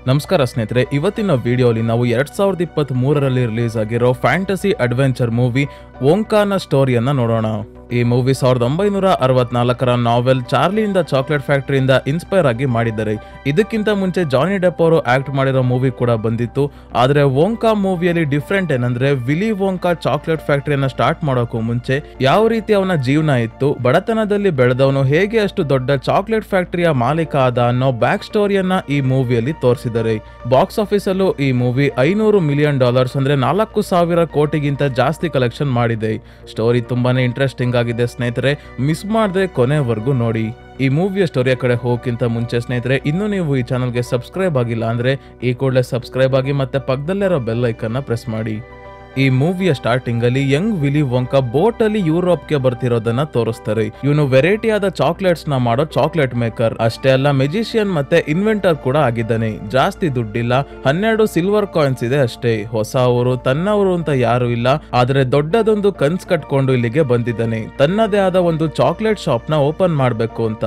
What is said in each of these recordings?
ನಮಸ್ಕಾರ ಸ್ನೇಹಿತರೆ, ಇವತ್ತಿನ ವಿಡಿಯೋಲಿ ನಾವು 2023ರಲ್ಲಿ ರಿಲೀಸ್ ಆಗಿರೋ ಫ್ಯಾಂಟಸಿ ಅಡ್ವೆಂಚರ್ ಮೂವಿ ಓಂಕಾನ ಸ್ಟೋರಿಯನ್ನ ನೋಡೋಣ. ಈ ಮೂವಿ 1964ರ novel Charlie in the chocolate ಫ್ಯಾಕ್ಟರಿಯಿಂದ ಇನ್ಸ್ಪೈರ್ ಆಗಿ ಮಾಡಿದ್ದಾರೆ. ಇದಕ್ಕಿಂತ ಮುಂಚೆ ಜಾನಿ ಡೆಪ್ ಅವರು ಆಕ್ಟ್ ಮಾಡಿರೋ ಮೂವಿ ಕೂಡ ಬಂದಿತ್ತು. ಆದ್ರೆ ಓಂಕಾ ಮೂವಿಯಲ್ಲಿ ಡಿಫ್ರೆಂಟ್ ಏನಂದ್ರೆ, ವಿಲಿ ವೋಂಕಾ ಚಾಕ್ಲೇಟ್ ಫ್ಯಾಕ್ಟರಿಯನ್ನ ಸ್ಟಾರ್ಟ್ ಮಾಡೋಕ್ಕೂ ಮುಂಚೆ ಯಾವ ರೀತಿ ಅವನ ಜೀವನ ಇತ್ತು, ಬಡತನದಲ್ಲಿ ಬೆಳೆದವನು ಹೇಗೆ ಅಷ್ಟು ದೊಡ್ಡ ಚಾಕ್ಲೇಟ್ ಫ್ಯಾಕ್ಟರಿಯ ಮಾಲೀಕ ಆದ ಅನ್ನೋ ಬ್ಯಾಕ್ ಸ್ಟೋರಿಯನ್ನ ಈ ಮೂವಿಯಲ್ಲಿ ತೋರಿಸಿದ್ದಾರೆ. ಬಾಕ್ಸ್ ಆಫೀಸ್ ಅಲ್ಲೂ ಈ ಮೂವಿ $500 ಮಿಲಿಯನ್ ಅಂದ್ರೆ 4,000 ಕೋಟಿಗಿಂತ ಜಾಸ್ತಿ ಕಲೆಕ್ಷನ್ ಮಾಡಿದೆ. ಸ್ಟೋರಿ ತುಂಬಾನೇ ಇಂಟ್ರೆಸ್ಟಿಂಗ್ ಆಗಿದೆ ಸ್ನೇಹಿತರೆ, ಮಿಸ್ ಮಾಡದೆ ಕೊನೆವರೆಗೂ ನೋಡಿ. ಈ ಮೂವಿಯ ಸ್ಟೋರಿಯ ಕಡೆ ಹೋಗಕ್ಕಿಂತ ಮುಂಚೆ ಸ್ನೇಹಿತರೆ, ಇನ್ನೂ ನೀವು ಈ ಚಾನಲ್ಗೆ ಸಬ್ಸ್ಕ್ರೈಬ್ ಆಗಿಲ್ಲ ಅಂದ್ರೆ ಈ ಕೂಡಲೇ ಸಬ್ಸ್ಕ್ರೈಬ್ ಆಗಿ ಮತ್ತೆ ಪಕ್ಕದಲ್ಲಿರೋ ಬೆಲ್ ಐಕನ್ನ ಪ್ರೆಸ್ ಮಾಡಿ. ಈ ಮೂವಿಯ ಸ್ಟಾರ್ಟಿಂಗ್ ಅಲ್ಲಿ ಯಂಗ್ ವಿಲಿ ವೋಂಕಾ ಬೋಟ್ ಅಲ್ಲಿ ಯುರೋಪ್ಗೆ ಬರ್ತಿರೋದನ್ನ ತೋರಿಸ್ತಾರೆ. ಇವನು ವೆರೈಟಿ ಆದ ಚಾಕ್ಲೇಟ್ಸ್ ನ ಮಾಡೋ ಚಾಕ್ಲೇಟ್ ಮೇಕರ್ ಅಷ್ಟೇ ಅಲ್ಲ, ಮೆಜಿಷಿಯನ್ ಮತ್ತೆ ಇನ್ವೆಂಟರ್ ಕೂಡ ಆಗಿದ್ದಾನೆ. ಜಾಸ್ತಿ ದುಡ್ಡಿಲ್ಲ, 12 ಸಿಲ್ವರ್ ಕಾಯಿನ್ಸ್ ಇದೆ ಅಷ್ಟೇ. ಹೊಸ ಊರು, ತನ್ನವರು ಅಂತ ಯಾರು ಇಲ್ಲ, ಆದ್ರೆ ದೊಡ್ಡದೊಂದು ಕನ್ಸ್ ಕಟ್ಕೊಂಡು ಇಲ್ಲಿಗೆ ಬಂದಿದ್ದಾನೆ. ತನ್ನದೇ ಆದ ಒಂದು ಚಾಕ್ಲೇಟ್ ಶಾಪ್ ನ ಓಪನ್ ಮಾಡ್ಬೇಕು ಅಂತ.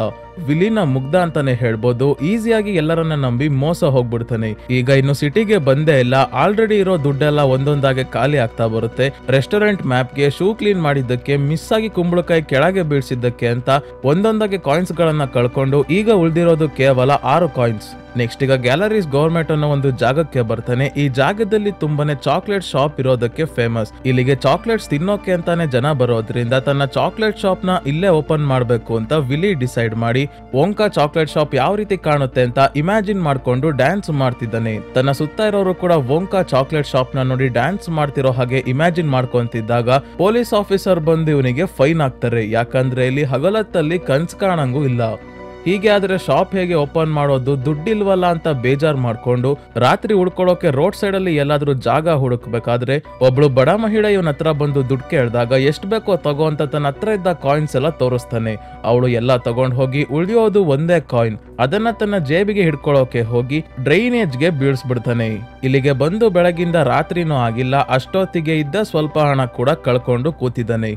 ವಿಲಿನ ಮುಗ್ಧ ಅಂತಾನೆ ಹೇಳ್ಬೋದು. ಈಸಿಯಾಗಿ ಎಲ್ಲರನ್ನ ನಂಬಿ ಮೋಸ ಹೋಗ್ಬಿಡ್ತಾನೆ. ಈಗ ಇನ್ನು ಸಿಟಿಗೆ ಬಂದೇ ಇಲ್ಲ, ಆಲ್ರೆಡಿ ಇರೋ ದುಡ್ಡೆಲ್ಲ ಒಂದೊಂದಾಗೆ ಖಾಲಿ ಆಗ್ತಾ ಬರುತ್ತೆ. ರೆಸ್ಟೋರೆಂಟ್ ಮ್ಯಾಪ್ಗೆ, ಶೂ ಕ್ಲೀನ್ ಮಾಡಿದ್ದಕ್ಕೆ, ಮಿಸ್ ಆಗಿ ಕುಂಬಳಕಾಯಿ ಕೆಳಗೆ ಬೀಳ್ಸಿದ್ದಕ್ಕೆ ಅಂತ ಒಂದೊಂದಾಗೆ ಕಾಯಿನ್ಸ್ ಗಳನ್ನ ಕಳ್ಕೊಂಡು ಈಗ ಉಳಿದಿರೋದು ಕೇವಲ 6 ಕಾಯಿನ್ಸ್. ನೆಕ್ಸ್ಟ್ ಈಗ ಗ್ಯಾಲರೀಸ್ ಗವರ್ಮೆಂಟ್ ಅನ್ನೋ ಒಂದು ಜಾಗಕ್ಕೆ ಬರ್ತಾನೆ. ಈ ಜಾಗದಲ್ಲಿ ತುಂಬಾನೇ ಚಾಕ್ಲೇಟ್ ಶಾಪ್ ಇರೋದಕ್ಕೆ ಫೇಮಸ್. ಇಲ್ಲಿಗೆ ಚಾಕ್ಲೇಟ್ಸ್ ತಿನ್ನೋಕೆ ಅಂತಾನೆ ಜನ ಬರೋದ್ರಿಂದ ತನ್ನ ಚಾಕ್ಲೇಟ್ ಶಾಪ್ ನ ಇಲ್ಲೇ ಓಪನ್ ಮಾಡ್ಬೇಕು ಅಂತ ವಿಲಿ ಡಿಸೈಡ್ ಮಾಡಿ ಓಂಕಾ ಚಾಕ್ಲೇಟ್ ಶಾಪ್ ಯಾವ ರೀತಿ ಕಾಣುತ್ತೆ ಅಂತ ಇಮ್ಯಾಜಿನ್ ಮಾಡ್ಕೊಂಡು ಡ್ಯಾನ್ಸ್ ಮಾಡ್ತಿದ್ದಾನೆ. ತನ್ನ ಸುತ್ತ ಇರೋರು ಕೂಡ ಓಂಕಾ ಚಾಕ್ಲೇಟ್ ಶಾಪ್ ನ ನೋಡಿ ಡ್ಯಾನ್ಸ್ ಮಾಡ್ತಿರೋ ಹಾಗೆ ಇಮ್ಯಾಜಿನ್ ಮಾಡ್ಕೊಂತಿದ್ದಾಗ ಪೊಲೀಸ್ ಆಫೀಸರ್ ಬಂದು ಇವನಿಗೆ ಫೈನ್ ಹಾಕ್ತಾರೆ. ಯಾಕಂದ್ರೆ ಇಲ್ಲಿ ಹಗಲತ್ತಲ್ಲಿ ಕನ್ಸ್ ಕಾಣಂಗೂ ಇಲ್ಲ. ಹೀಗೆ ಆದ್ರೆ ಶಾಪ್ ಹೇಗೆ ಓಪನ್ ಮಾಡೋದು, ದುಡ್ಡಿಲ್ವಲ್ಲ ಅಂತ ಬೇಜಾರ್ ಮಾಡ್ಕೊಂಡು ರಾತ್ರಿ ಉಳ್ಕೊಳ್ಳೋಕೆ ರೋಡ್ ಸೈಡ್ ಅಲ್ಲಿ ಎಲ್ಲಾದ್ರೂ ಜಾಗ ಹುಡುಕ್ಬೇಕಾದ್ರೆ ಒಬ್ಳು ಬಡ ಮಹಿಳೆ ಇವನ ಹತ್ರ ಬಂದು ದುಡ್ಡು ಕೇಳಿದಾಗ ಎಷ್ಟು ಬೇಕೋ ತಗೋ ಅಂತ ತನ್ನ ಹತ್ರ ಇದ್ದ ಕಾಯಿನ್ಸ್ ಎಲ್ಲ ತೋರಿಸ್ತಾನೆ. ಅವಳು ಎಲ್ಲ ತಗೊಂಡ್ ಹೋಗಿ ಉಳಿಯೋದು ಒಂದೇ ಕಾಯಿನ್, ಅದನ್ನ ತನ್ನ ಜೇಬಿಗೆ ಹಿಡ್ಕೊಳ್ಳೋಕೆ ಹೋಗಿ ಡ್ರೈನೇಜ್ಗೆ ಬೀಳ್ಸ್ಬಿಡ್ತಾನೆ. ಇಲ್ಲಿಗೆ ಬಂದು ಬೆಳಗಿಂದ ರಾತ್ರಿನೂ ಆಗಿಲ್ಲ, ಅಷ್ಟೊತ್ತಿಗೆ ಇದ್ದ ಸ್ವಲ್ಪ ಹಣ ಕೂಡ ಕಳ್ಕೊಂಡು ಕೂತಿದ್ದಾನೆ.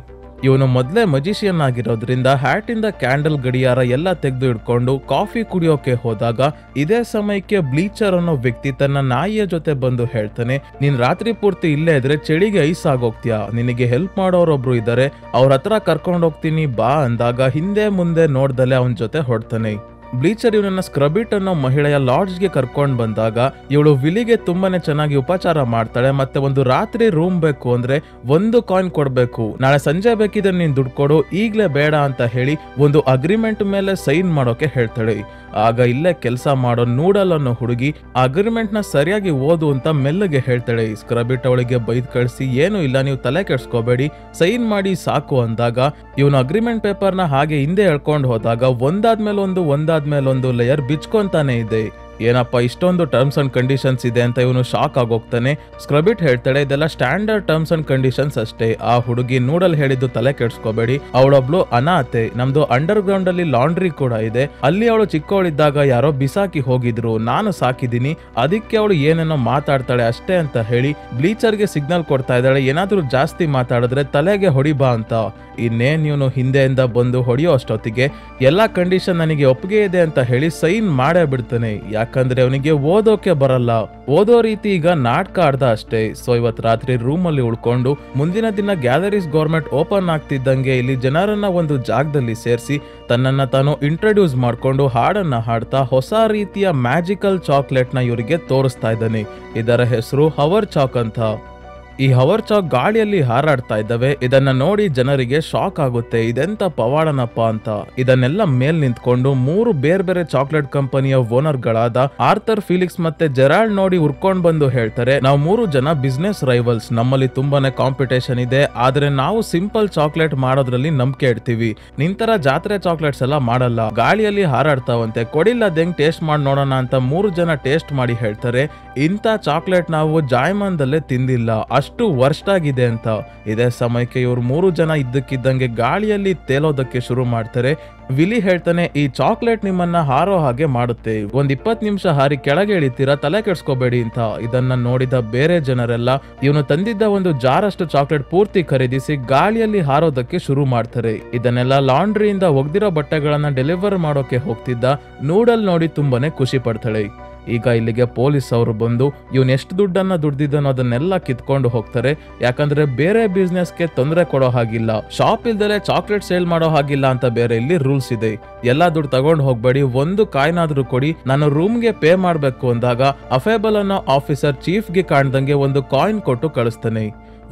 ಇವನು ಮೊದಲೇ ಮಜಿಷಿಯನ್ ಆಗಿರೋದ್ರಿಂದ ಹ್ಯಾಟ್ ಇಂದ ಕ್ಯಾಂಡಲ್, ಗಡಿಯಾರ ಎಲ್ಲ ತೆಗೆದು ಇಟ್ಕೊಂಡು ಕಾಫಿ ಕುಡಿಯೋಕೆ ಹೋದಾಗ ಇದೇ ಸಮಯಕ್ಕೆ ಬ್ಲೀಚರ್ ಅನ್ನೋ ವ್ಯಕ್ತಿ ತನ್ನ ನಾಯಿಯ ಜೊತೆ ಬಂದು ಹೇಳ್ತಾನೆ, ನೀನ್ ರಾತ್ರಿ ಪೂರ್ತಿ ಇಲ್ಲೇ ಇದ್ರೆ ಚಳಿಗೆ ಐಸ್ ಆಗೋಗ್ತೀಯಾ, ನಿನಗೆ ಹೆಲ್ಪ್ ಮಾಡೋರೊಬ್ರು ಇದ್ದಾರೆ, ಅವ್ರ ಹತ್ರ ಕರ್ಕೊಂಡು ಹೋಗ್ತೀನಿ ಬಾ ಅಂದಾಗ ಹಿಂದೆ ಮುಂದೆ ನೋಡ್ದಲೆ ಅವನ ಜೊತೆ ಹೊಡ್ತಾನೆ. ಬ್ಲೀಚರ್ ಇವನನ್ನ ಸ್ಕ್ರಬಿಟ್ ಅನ್ನೋ ಮಹಿಳೆಯ ಲಾಡ್ಜ್ಗೆ ಕರ್ಕೊಂಡ್ ಬಂದಾಗ ಇವಳು ವಿಲಿಗೆ ತುಂಬಾನೇ ಚೆನ್ನಾಗಿ ಉಪಚಾರ ಮಾಡ್ತಾಳೆ. ಮತ್ತೆ ಒಂದು ರಾತ್ರಿ ರೂಮ್ ಬೇಕು ಅಂದ್ರೆ 1 ಕಾಯಿನ್ ಕೊಡ್ಬೇಕು, ನಾಳೆ ಸಂಜೆ ಬೇಕಿದ್ರೆ ನೀನ್ ದುಡ್ಡು ಕೊಡು, ಈಗ್ಲೇ ಬೇಡ ಅಂತ ಹೇಳಿ ಒಂದು ಅಗ್ರಿಮೆಂಟ್ ಮೇಲೆ ಸೈನ್ ಮಾಡೋಕೆ ಹೇಳ್ತಾಳೆ. ಆಗ ಇಲ್ಲೇ ಕೆಲಸ ಮಾಡೋ ನೂಡಲ್ ಅನ್ನೋ ಹುಡುಗಿ ಅಗ್ರಿಮೆಂಟ್ ನ ಸರಿಯಾಗಿ ಓದು ಅಂತ ಮೆಲ್ಲಗೆ ಹೇಳ್ತಾಳೆ. ಸ್ಕ್ರಬಿಟ್ ಅವಳಿಗೆ ಬೈದ್ ಕಳಿಸಿ, ಏನು ಇಲ್ಲ ನೀವು ತಲೆ ಕೆಡ್ಸ್ಕೋಬೇಡಿ, ಸೈನ್ ಮಾಡಿ ಸಾಕು ಅಂದಾಗ ಇವನು ಅಗ್ರಿಮೆಂಟ್ ಪೇಪರ್ ನ ಹಾಗೆ ಹಿಂದೆ ಎಳ್ಕೊಂಡು ಹೋದಾಗ ಒಂದಾದ್ಮೇಲೊಂದು ಲೇಯರ್ ಬಿಚ್ಕೊಂತಾನೆ ಇದೆ. ಏನಪ್ಪ ಇಷ್ಟೊಂದು ಟರ್ಮ್ಸ್ ಅಂಡ್ ಕಂಡೀಷನ್ಸ್ ಇದೆ ಅಂತ ಇವನು ಶಾಕ್ ಆಗೋಗ್ತಾನೆ. ಸ್ಕ್ರಬಿಟ್ ಹೇಳ್ತಾಳೆ, ಇದೆಲ್ಲ ಸ್ಟ್ಯಾಂಡರ್ಡ್ ಟರ್ಮ್ಸ್ ಅಂಡ್ ಕಂಡೀಷನ್ಸ್ ಅಷ್ಟೇ. ಆ ಹುಡುಗಿ ನೂಡಲ್ ಹೇಳಿದ್ದು ತಲೆ ಕೆಡ್ಸ್ಕೋಬೇಡಿ, ಅವಳೊಬ್ಳು ಅನಾಥೆ, ನಮ್ದು ಅಂಡರ್ ಗ್ರೌಂಡ್ ಅಲ್ಲಿ ಲಾಂಡ್ರಿ ಕೂಡ ಇದೆ, ಅಲ್ಲಿ ಅವಳು ಚಿಕ್ಕವಳಿದ್ದಾಗ ಯಾರೋ ಬಿಸಾಕಿ ಹೋಗಿದ್ರು, ನಾನು ಸಾಕಿದೀನಿ, ಅದಕ್ಕೆ ಅವಳು ಏನೇನೋ ಮಾತಾಡ್ತಾಳೆ ಅಷ್ಟೇ ಅಂತ ಹೇಳಿ ಬ್ಲೀಚರ್ಗೆ ಸಿಗ್ನಲ್ ಕೊಡ್ತಾ ಇದ್ದಾಳೆ, ಏನಾದ್ರೂ ಜಾಸ್ತಿ ಮಾತಾಡಿದ್ರೆ ತಲೆಗೆ ಹೊಡಿಬಾ ಅಂತ. ಇನ್ನೇನ್ ಇವನು ಹಿಂದೆಯಿಂದ ಬಂದು ಹೊಡೆಯೋ ಅಷ್ಟೊತ್ತಿಗೆ ಎಲ್ಲಾ ಕಂಡೀಷನ್ ನನಗೆ ಒಪ್ಪಿಗೆ ಇದೆ ಅಂತ ಹೇಳಿ ಸೈನ್ ಮಾಡೇ ಬಿಡ್ತಾನೆ. ಯಾಕಂದ್ರೆ ಅವನಿಗೆ ಓದೋಕೆ ಬರಲ್ಲ, ಓದೋ ರೀತಿ ಈಗ ನಾಟಕ ಆಡ್ದ ಅಷ್ಟೇ. ಸೊ ಇವತ್ ರಾತ್ರಿ ರೂಮ್ ಅಲ್ಲಿ ಉಳ್ಕೊಂಡು ಮುಂದಿನ ದಿನ ಗ್ಯಾಲರೀಸ್ ಗವರ್ಮೆಂಟ್ ಓಪನ್ ಆಗ್ತಿದ್ದಂಗೆ ಇಲ್ಲಿ ಜನರನ್ನ ಒಂದು ಜಾಗದಲ್ಲಿ ಸೇರಿಸಿ ತನ್ನನ್ನ ತಾನು ಇಂಟ್ರೊಡ್ಯೂಸ್ ಮಾಡ್ಕೊಂಡು ಹಾಡನ್ನ ಹಾಡ್ತಾ ಹೊಸ ರೀತಿಯ ಮ್ಯಾಜಿಕಲ್ ಚಾಕ್ಲೇಟ್ ನ ಇವರಿಗೆ ತೋರಿಸ್ತಾ ಇದ್ದಾನೆ. ಇದರ ಹೆಸರು ಹವರ್ ಚಾಕ್ ಅಂತ. ಈ ಹವರ್ ಚಾಕ್ ಗಾಳಿಯಲ್ಲಿ ಹಾರಾಡ್ತಾ ಇದ್ದಾವೆ. ಇದನ್ನ ನೋಡಿ ಜನರಿಗೆ ಶಾಕ್ ಆಗುತ್ತೆ, ಇದೆಂತ ಪವಾಡನಪ್ಪ ಅಂತ. ಇದನ್ನೆಲ್ಲ ಮೇಲ್ ನಿಂತ್ಕೊಂಡು 3 ಬೇರೆ ಬೇರೆ ಚಾಕ್ಲೇಟ್ ಕಂಪನಿಯ ಓನರ್ ಗಳಾದ ಆರ್ಥರ್, ಫಿಲಿಕ್ಸ್ ಮತ್ತೆ ಜೆರಾಲ್ಡ್ ನೋಡಿ ಉರ್ಕೊಂಡ್ ಬಂದು ಹೇಳ್ತಾರೆ, ನಾವು 3 ಜನ ಬಿಸ್ನೆಸ್ ರೈವಲ್ಸ್, ನಮ್ಮಲ್ಲಿ ತುಂಬಾನೇ ಕಾಂಪಿಟೇಷನ್ ಇದೆ, ಆದ್ರೆ ನಾವು ಸಿಂಪಲ್ ಚಾಕ್ಲೇಟ್ ಮಾಡೋದ್ರಲ್ಲಿ ನಂಬಿಕೆ ಇಡ್ತೀವಿ, ನಿಂತರ ಜಾತ್ರೆ ಚಾಕ್ಲೇಟ್ಸ್ ಎಲ್ಲ ಮಾಡಲ್ಲ, ಗಾಳಿಯಲ್ಲಿ ಹಾರಾಡ್ತಾವಂತೆ, ಕೊಡಿಲ್ಲ ಅದೆಂಗ್ ಟೇಸ್ಟ್ ಮಾಡಿ ನೋಡೋಣ ಅಂತ 3 ಜನ ಟೇಸ್ಟ್ ಮಾಡಿ ಹೇಳ್ತಾರೆ, ಇಂಥ ಚಾಕ್ಲೇಟ್ ನಾವು ಜಾಯ್ಮಾನ್ದಲ್ಲೇ ತಿಂದಿಲ್ಲ, ಅಷ್ಟು ವರ್ಸ್ಟ್ ಆಗಿದೆ ಅಂತ. ಇದೇ ಸಮಯಕ್ಕೆ ಇವ್ರು 3 ಜನ ಇದ್ದಕ್ಕಿದ್ದಂಗೆ ಗಾಳಿಯಲ್ಲಿ ತೇಲೋದಕ್ಕೆ ಶುರು ಮಾಡ್ತಾರೆ. ವಿಲಿ ಹೇಳ್ತಾನೆ, ಈ ಚಾಕ್ಲೇಟ್ ನಿಮ್ಮನ್ನ ಹಾರೋ ಹಾಗೆ ಮಾಡುತ್ತೆ, ಒಂದ್ 20 ನಿಮಿಷ ಹಾರಿ ಕೆಳಗೆ ಇಳಿತೀರಾ, ತಲೆ ಕೆಡ್ಸ್ಕೋಬೇಡಿ ಅಂತ. ಇದನ್ನ ನೋಡಿದ ಬೇರೆ ಜನರೆಲ್ಲ ಇವನು ತಂದಿದ್ದ ಒಂದು ಜಾರಷ್ಟು ಚಾಕ್ಲೇಟ್ ಪೂರ್ತಿ ಖರೀದಿಸಿ ಗಾಳಿಯಲ್ಲಿ ಹಾರೋದಕ್ಕೆ ಶುರು ಮಾಡ್ತಾರೆ. ಇದನ್ನೆಲ್ಲ ಲಾಂಡ್ರಿಯಿಂದ ಒಗ್ದಿರೋ ಬಟ್ಟೆಗಳನ್ನ ಡೆಲಿವರ್ ಮಾಡೋಕೆ ಹೋಗ್ತಿದ್ದ ನೂಡಲ್ ನೋಡಿ ತುಂಬಾನೇ ಖುಷಿ ಪಡ್ತಾಳೆ. ಈಗ ಇಲ್ಲಿಗೆ ಪೊಲೀಸ್ ಅವರು ಬಂದು ಇವನ್ ಎಷ್ಟು ದುಡ್ಡನ್ನ ದುಡ್ದಿದ್ದನೋ ಅದನ್ನೆಲ್ಲ ಕಿತ್ಕೊಂಡು ಹೋಗ್ತಾರೆ. ಯಾಕಂದ್ರೆ ಬೇರೆ ಬಿಸ್ನೆಸ್ಗೆ ತೊಂದರೆ ಕೊಡೋ ಹಾಗಿಲ್ಲ, ಶಾಪ್ ಇಲ್ದಲೆ ಚಾಕ್ಲೇಟ್ ಸೇಲ್ ಮಾಡೋ ಹಾಗಿಲ್ಲ ಅಂತ ಬೇರೆ ಇಲ್ಲಿ ರೂಲ್ಸ್ ಇದೆ. ಎಲ್ಲಾ ದುಡ್ಡು ತಗೊಂಡು ಹೋಗ್ಬೇಡಿ, ಒಂದು ಕಾಯಿನಾದ್ರೂ ಕೊಡಿ, ನಾನು ರೂಮ್ಗೆ ಪೇ ಮಾಡ್ಬೇಕು ಅಂದಾಗ ಅಫೇಬಲ್ ಅನ್ನೋ ಆಫೀಸರ್ ಚೀಫ್ಗೆ ಕಾಣ್ದಂಗೆ ಒಂದು ಕಾಯಿನ್ ಕೊಟ್ಟು ಕಳಿಸ್ತಾನೆ.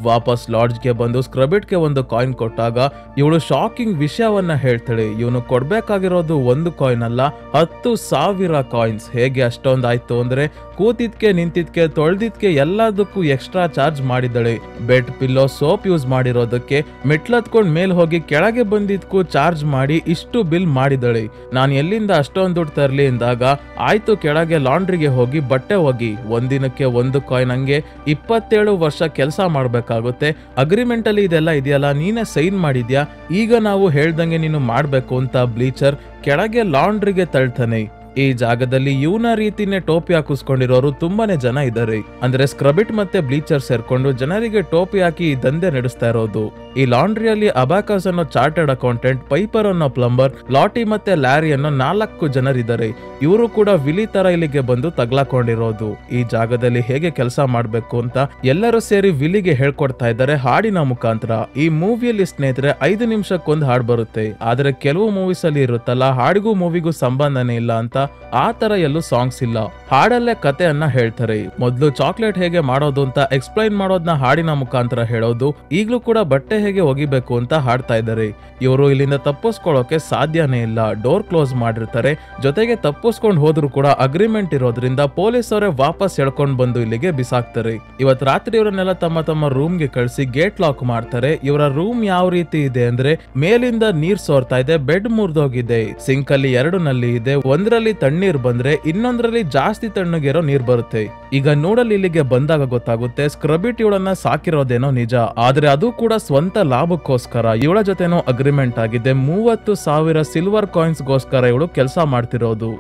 ವಾಪಸ್ ಲಾಡ್ಜ್ಗೆ ಬಂದು ಸ್ಕ್ರಬಿಟ್ಗೆ ಒಂದು ಕಾಯಿನ್ ಕೊಟ್ಟಾಗ ಇವಳು ಶಾಕಿಂಗ್ ವಿಷಯವನ್ನ ಹೇಳ್ತಾಳೆ. ಇವನು ಕೊಡ್ಬೇಕಾಗಿರೋದು ಒಂದು ಕಾಯಿನ್ ಅಲ್ಲ, 10,000 ಕಾಯಿನ್ಸ್. ಹೇಗೆ ಅಷ್ಟೊಂದಾಯ್ತು ಅಂದ್ರೆ ಕೂತಿದ್ಕೆ ನಿಂತಿದ್ಕೆ ತೊಳ್ದಿದ್ಕೆ ಎಲ್ಲದಕ್ಕೂ ಎಕ್ಸ್ಟ್ರಾ ಚಾರ್ಜ್ ಮಾಡಿದಳೆ. ಬೆಡ್ ಪಿಲ್ಲೋ ಸೋಪ್ ಯೂಸ್ ಮಾಡಿರೋದಕ್ಕೆ ಮೆಟ್ಲತ್ಕೊಂಡ್ ಮೇಲ್ ಹೋಗಿ ಕೆಳಗೆ ಬಂದಿದ್ಕು ಚಾರ್ಜ್ ಮಾಡಿ ಇಷ್ಟು ಬಿಲ್ ಮಾಡಿದಳೆ. ನಾನು ಎಲ್ಲಿಂದ ಅಷ್ಟೊಂದು ದುಡ್ಡು ತರ್ಲಿ ಅಂದಾಗ ಆಯ್ತು ಕೆಳಗೆ ಲಾಂಡ್ರಿಗೆ ಹೋಗಿ ಬಟ್ಟೆ ಹೋಗಿ, ಒಂದಿನಕ್ಕೆ ಒಂದು ಕಾಯಿನ್, ಹಂಗೆ 27 ವರ್ಷ ಕೆಲಸ ಮಾಡ್ಬೇಕಾಗುತ್ತೆ. ಅಗ್ರಿಮೆಂಟ್ ಅಲ್ಲಿ ಇದೆಲ್ಲ ಇದೆಯಲ್ಲ, ನೀನೇ ಸೈನ್ ಮಾಡಿದ್ಯಾ, ಈಗ ನಾವು ಹೇಳ್ದಂಗೆ ನೀನು ಮಾಡ್ಬೇಕು ಅಂತ ಬ್ಲೀಚರ್ ಕೆಳಗೆ ಲಾಂಡ್ರಿಗೆ ತಳ್ತಾನೆ. ಈ ಜಾಗದಲ್ಲಿ ಇವನ ರೀತಿನೇ ಟೋಪಿ ಹಾಕಿಸ್ಕೊಂಡಿರೋರು ತುಂಬಾನೇ ಜನ ಇದ್ದಾರೆ. ಅಂದ್ರೆ ಸ್ಕ್ರಬಿಟ್ ಮತ್ತೆ ಬ್ಲೀಚರ್ ಸೇರ್ಕೊಂಡು ಜನರಿಗೆ ಟೋಪಿ ಹಾಕಿ ಈ ದಂಧೆ ನಡೆಸ್ತಾ ಇರೋದು. ಈ ಲಾಂಡ್ರಿಯಲ್ಲಿ ಅಬಾಕಸ್ ಅನ್ನೋ ಚಾರ್ಟರ್ಡ್ ಅಕೌಂಟೆಂಟ್, ಪೈಪರ್ ಅನ್ನೋ ಪ್ಲಂಬರ್, ಲಾಟಿ ಮತ್ತೆ ಲ್ಯಾರಿ ಅನ್ನೋ 4 ಜನರಿದ್ದಾರೆ. ಇವರು ಕೂಡ ವಿಲಿ ತರ ಇಲ್ಲಿಗೆ ಬಂದು ತಗ್ಲಾಕೊಂಡಿರೋದು. ಈ ಜಾಗದಲ್ಲಿ ಹೇಗೆ ಕೆಲಸ ಮಾಡ್ಬೇಕು ಅಂತ ಎಲ್ಲರೂ ಸೇರಿ ವಿಲಿಗೆ ಹೇಳ್ಕೊಡ್ತಾ ಇದ್ದಾರೆ ಹಾಡಿನ ಮುಖಾಂತರ. ಈ ಮೂವಿಯಲ್ಲಿ ಸ್ನೇಹಿತರೆ 5 ನಿಮಿಷಕ್ಕೊಂದು ಹಾಡು ಬರುತ್ತೆ. ಆದ್ರೆ ಕೆಲವು ಮೂವೀಸ್ ಅಲ್ಲಿ ಇರುತ್ತಲ್ಲ, ಹಾಡಿಗೂ ಮೂವಿಗೂ ಸಂಬಂಧನೇ ಇಲ್ಲ ಅಂತ, ಆ ತರ ಎಲ್ಲೂ ಸಾಂಗ್ಸ್ ಇಲ್ಲ, ಹಾಡಲ್ಲೇ ಕಥೆಯನ್ನ ಹೇಳ್ತಾರೆ. ಮೊದ್ಲು ಚಾಕ್ಲೇಟ್ ಹೇಗೆ ಮಾಡೋದು ಅಂತ ಎಕ್ಸ್ಪ್ಲೈನ್ ಮಾಡೋದನ್ನ ಹಾಡಿನ ಮುಖಾಂತರ ಹೇಳೋದು, ಈಗ್ಲೂ ಕೂಡ ಬಟ್ಟೆ ಹೇಗೆ ಒಗಿಬೇಕು ಅಂತ ಹಾಡ್ತಾ ಇದ್ದಾರೆ. ಇವರು ಇಲ್ಲಿಂದ ತಪ್ಪಿಸ್ಕೊಳ್ಳೋಕೆ ಸಾಧ್ಯನೇ ಇಲ್ಲ, ಡೋರ್ ಕ್ಲೋಸ್ ಮಾಡಿರ್ತಾರೆ. ಜೊತೆಗೆ ತಪ್ಪಿಸ್ಕೊಂಡು ಹೋದ್ರು ಕೂಡ ಅಗ್ರಿಮೆಂಟ್ ಇರೋದ್ರಿಂದ ಪೊಲೀಸರೇ ವಾಪಸ್ ಎಳ್ಕೊಂಡ್ ಬಂದು ಇಲ್ಲಿಗೆ ಬಿಸಾಕ್ತಾರೆ. ಇವತ್ ರಾತ್ರಿ ಇವರನ್ನೆಲ್ಲ ತಮ್ಮ ತಮ್ಮ ರೂಮ್ಗೆ ಕಳಿಸಿ ಗೇಟ್ ಲಾಕ್ ಮಾಡ್ತಾರೆ. ಇವರ ರೂಮ್ ಯಾವ ರೀತಿ ಇದೆ ಅಂದ್ರೆ, ಮೇಲಿಂದ ನೀರ್ ಸೋರ್ತಾ ಇದೆ, ಬೆಡ್ ಮುರಿದೋಗಿದೆ, ಸಿಂಕ್ ಅಲ್ಲಿ 2 ನಲ್ಲಿ ಇದೆ, ಒಂದ್ರಲ್ಲಿ ತಣ್ಣೀರ್ ಬಂದ್ರೆ ಇನ್ನೊಂದ್ರಲ್ಲಿ ಜಾಸ್ತಿ ತಣ್ಣಗಿರೋ ನೀರ್ ಬರುತ್ತೆ. ಈಗ ನೋಡಲ್ ಇಲ್ಲಿಗೆ ಬಂದಾಗ ಗೊತ್ತಾಗುತ್ತೆ ಸ್ಕ್ರಬಿಟ್ ಇವಳನ್ನ ಸಾಕಿರೋದೇನೋ ನಿಜ, ಆದ್ರೆ ಅದು ಕೂಡ ಸ್ವಂತ ಲಾಭಕ್ಕೋಸ್ಕರ. ಇವಳ ಜೊತೆನೋ ಅಗ್ರಿಮೆಂಟ್ ಆಗಿದೆ, 30,000 ಸಿಲ್ವರ್ ಕಾಯಿನ್ಸ್ ಗೋಸ್ಕರ ಇವಳು ಕೆಲಸ ಮಾಡ್ತಿರೋದು.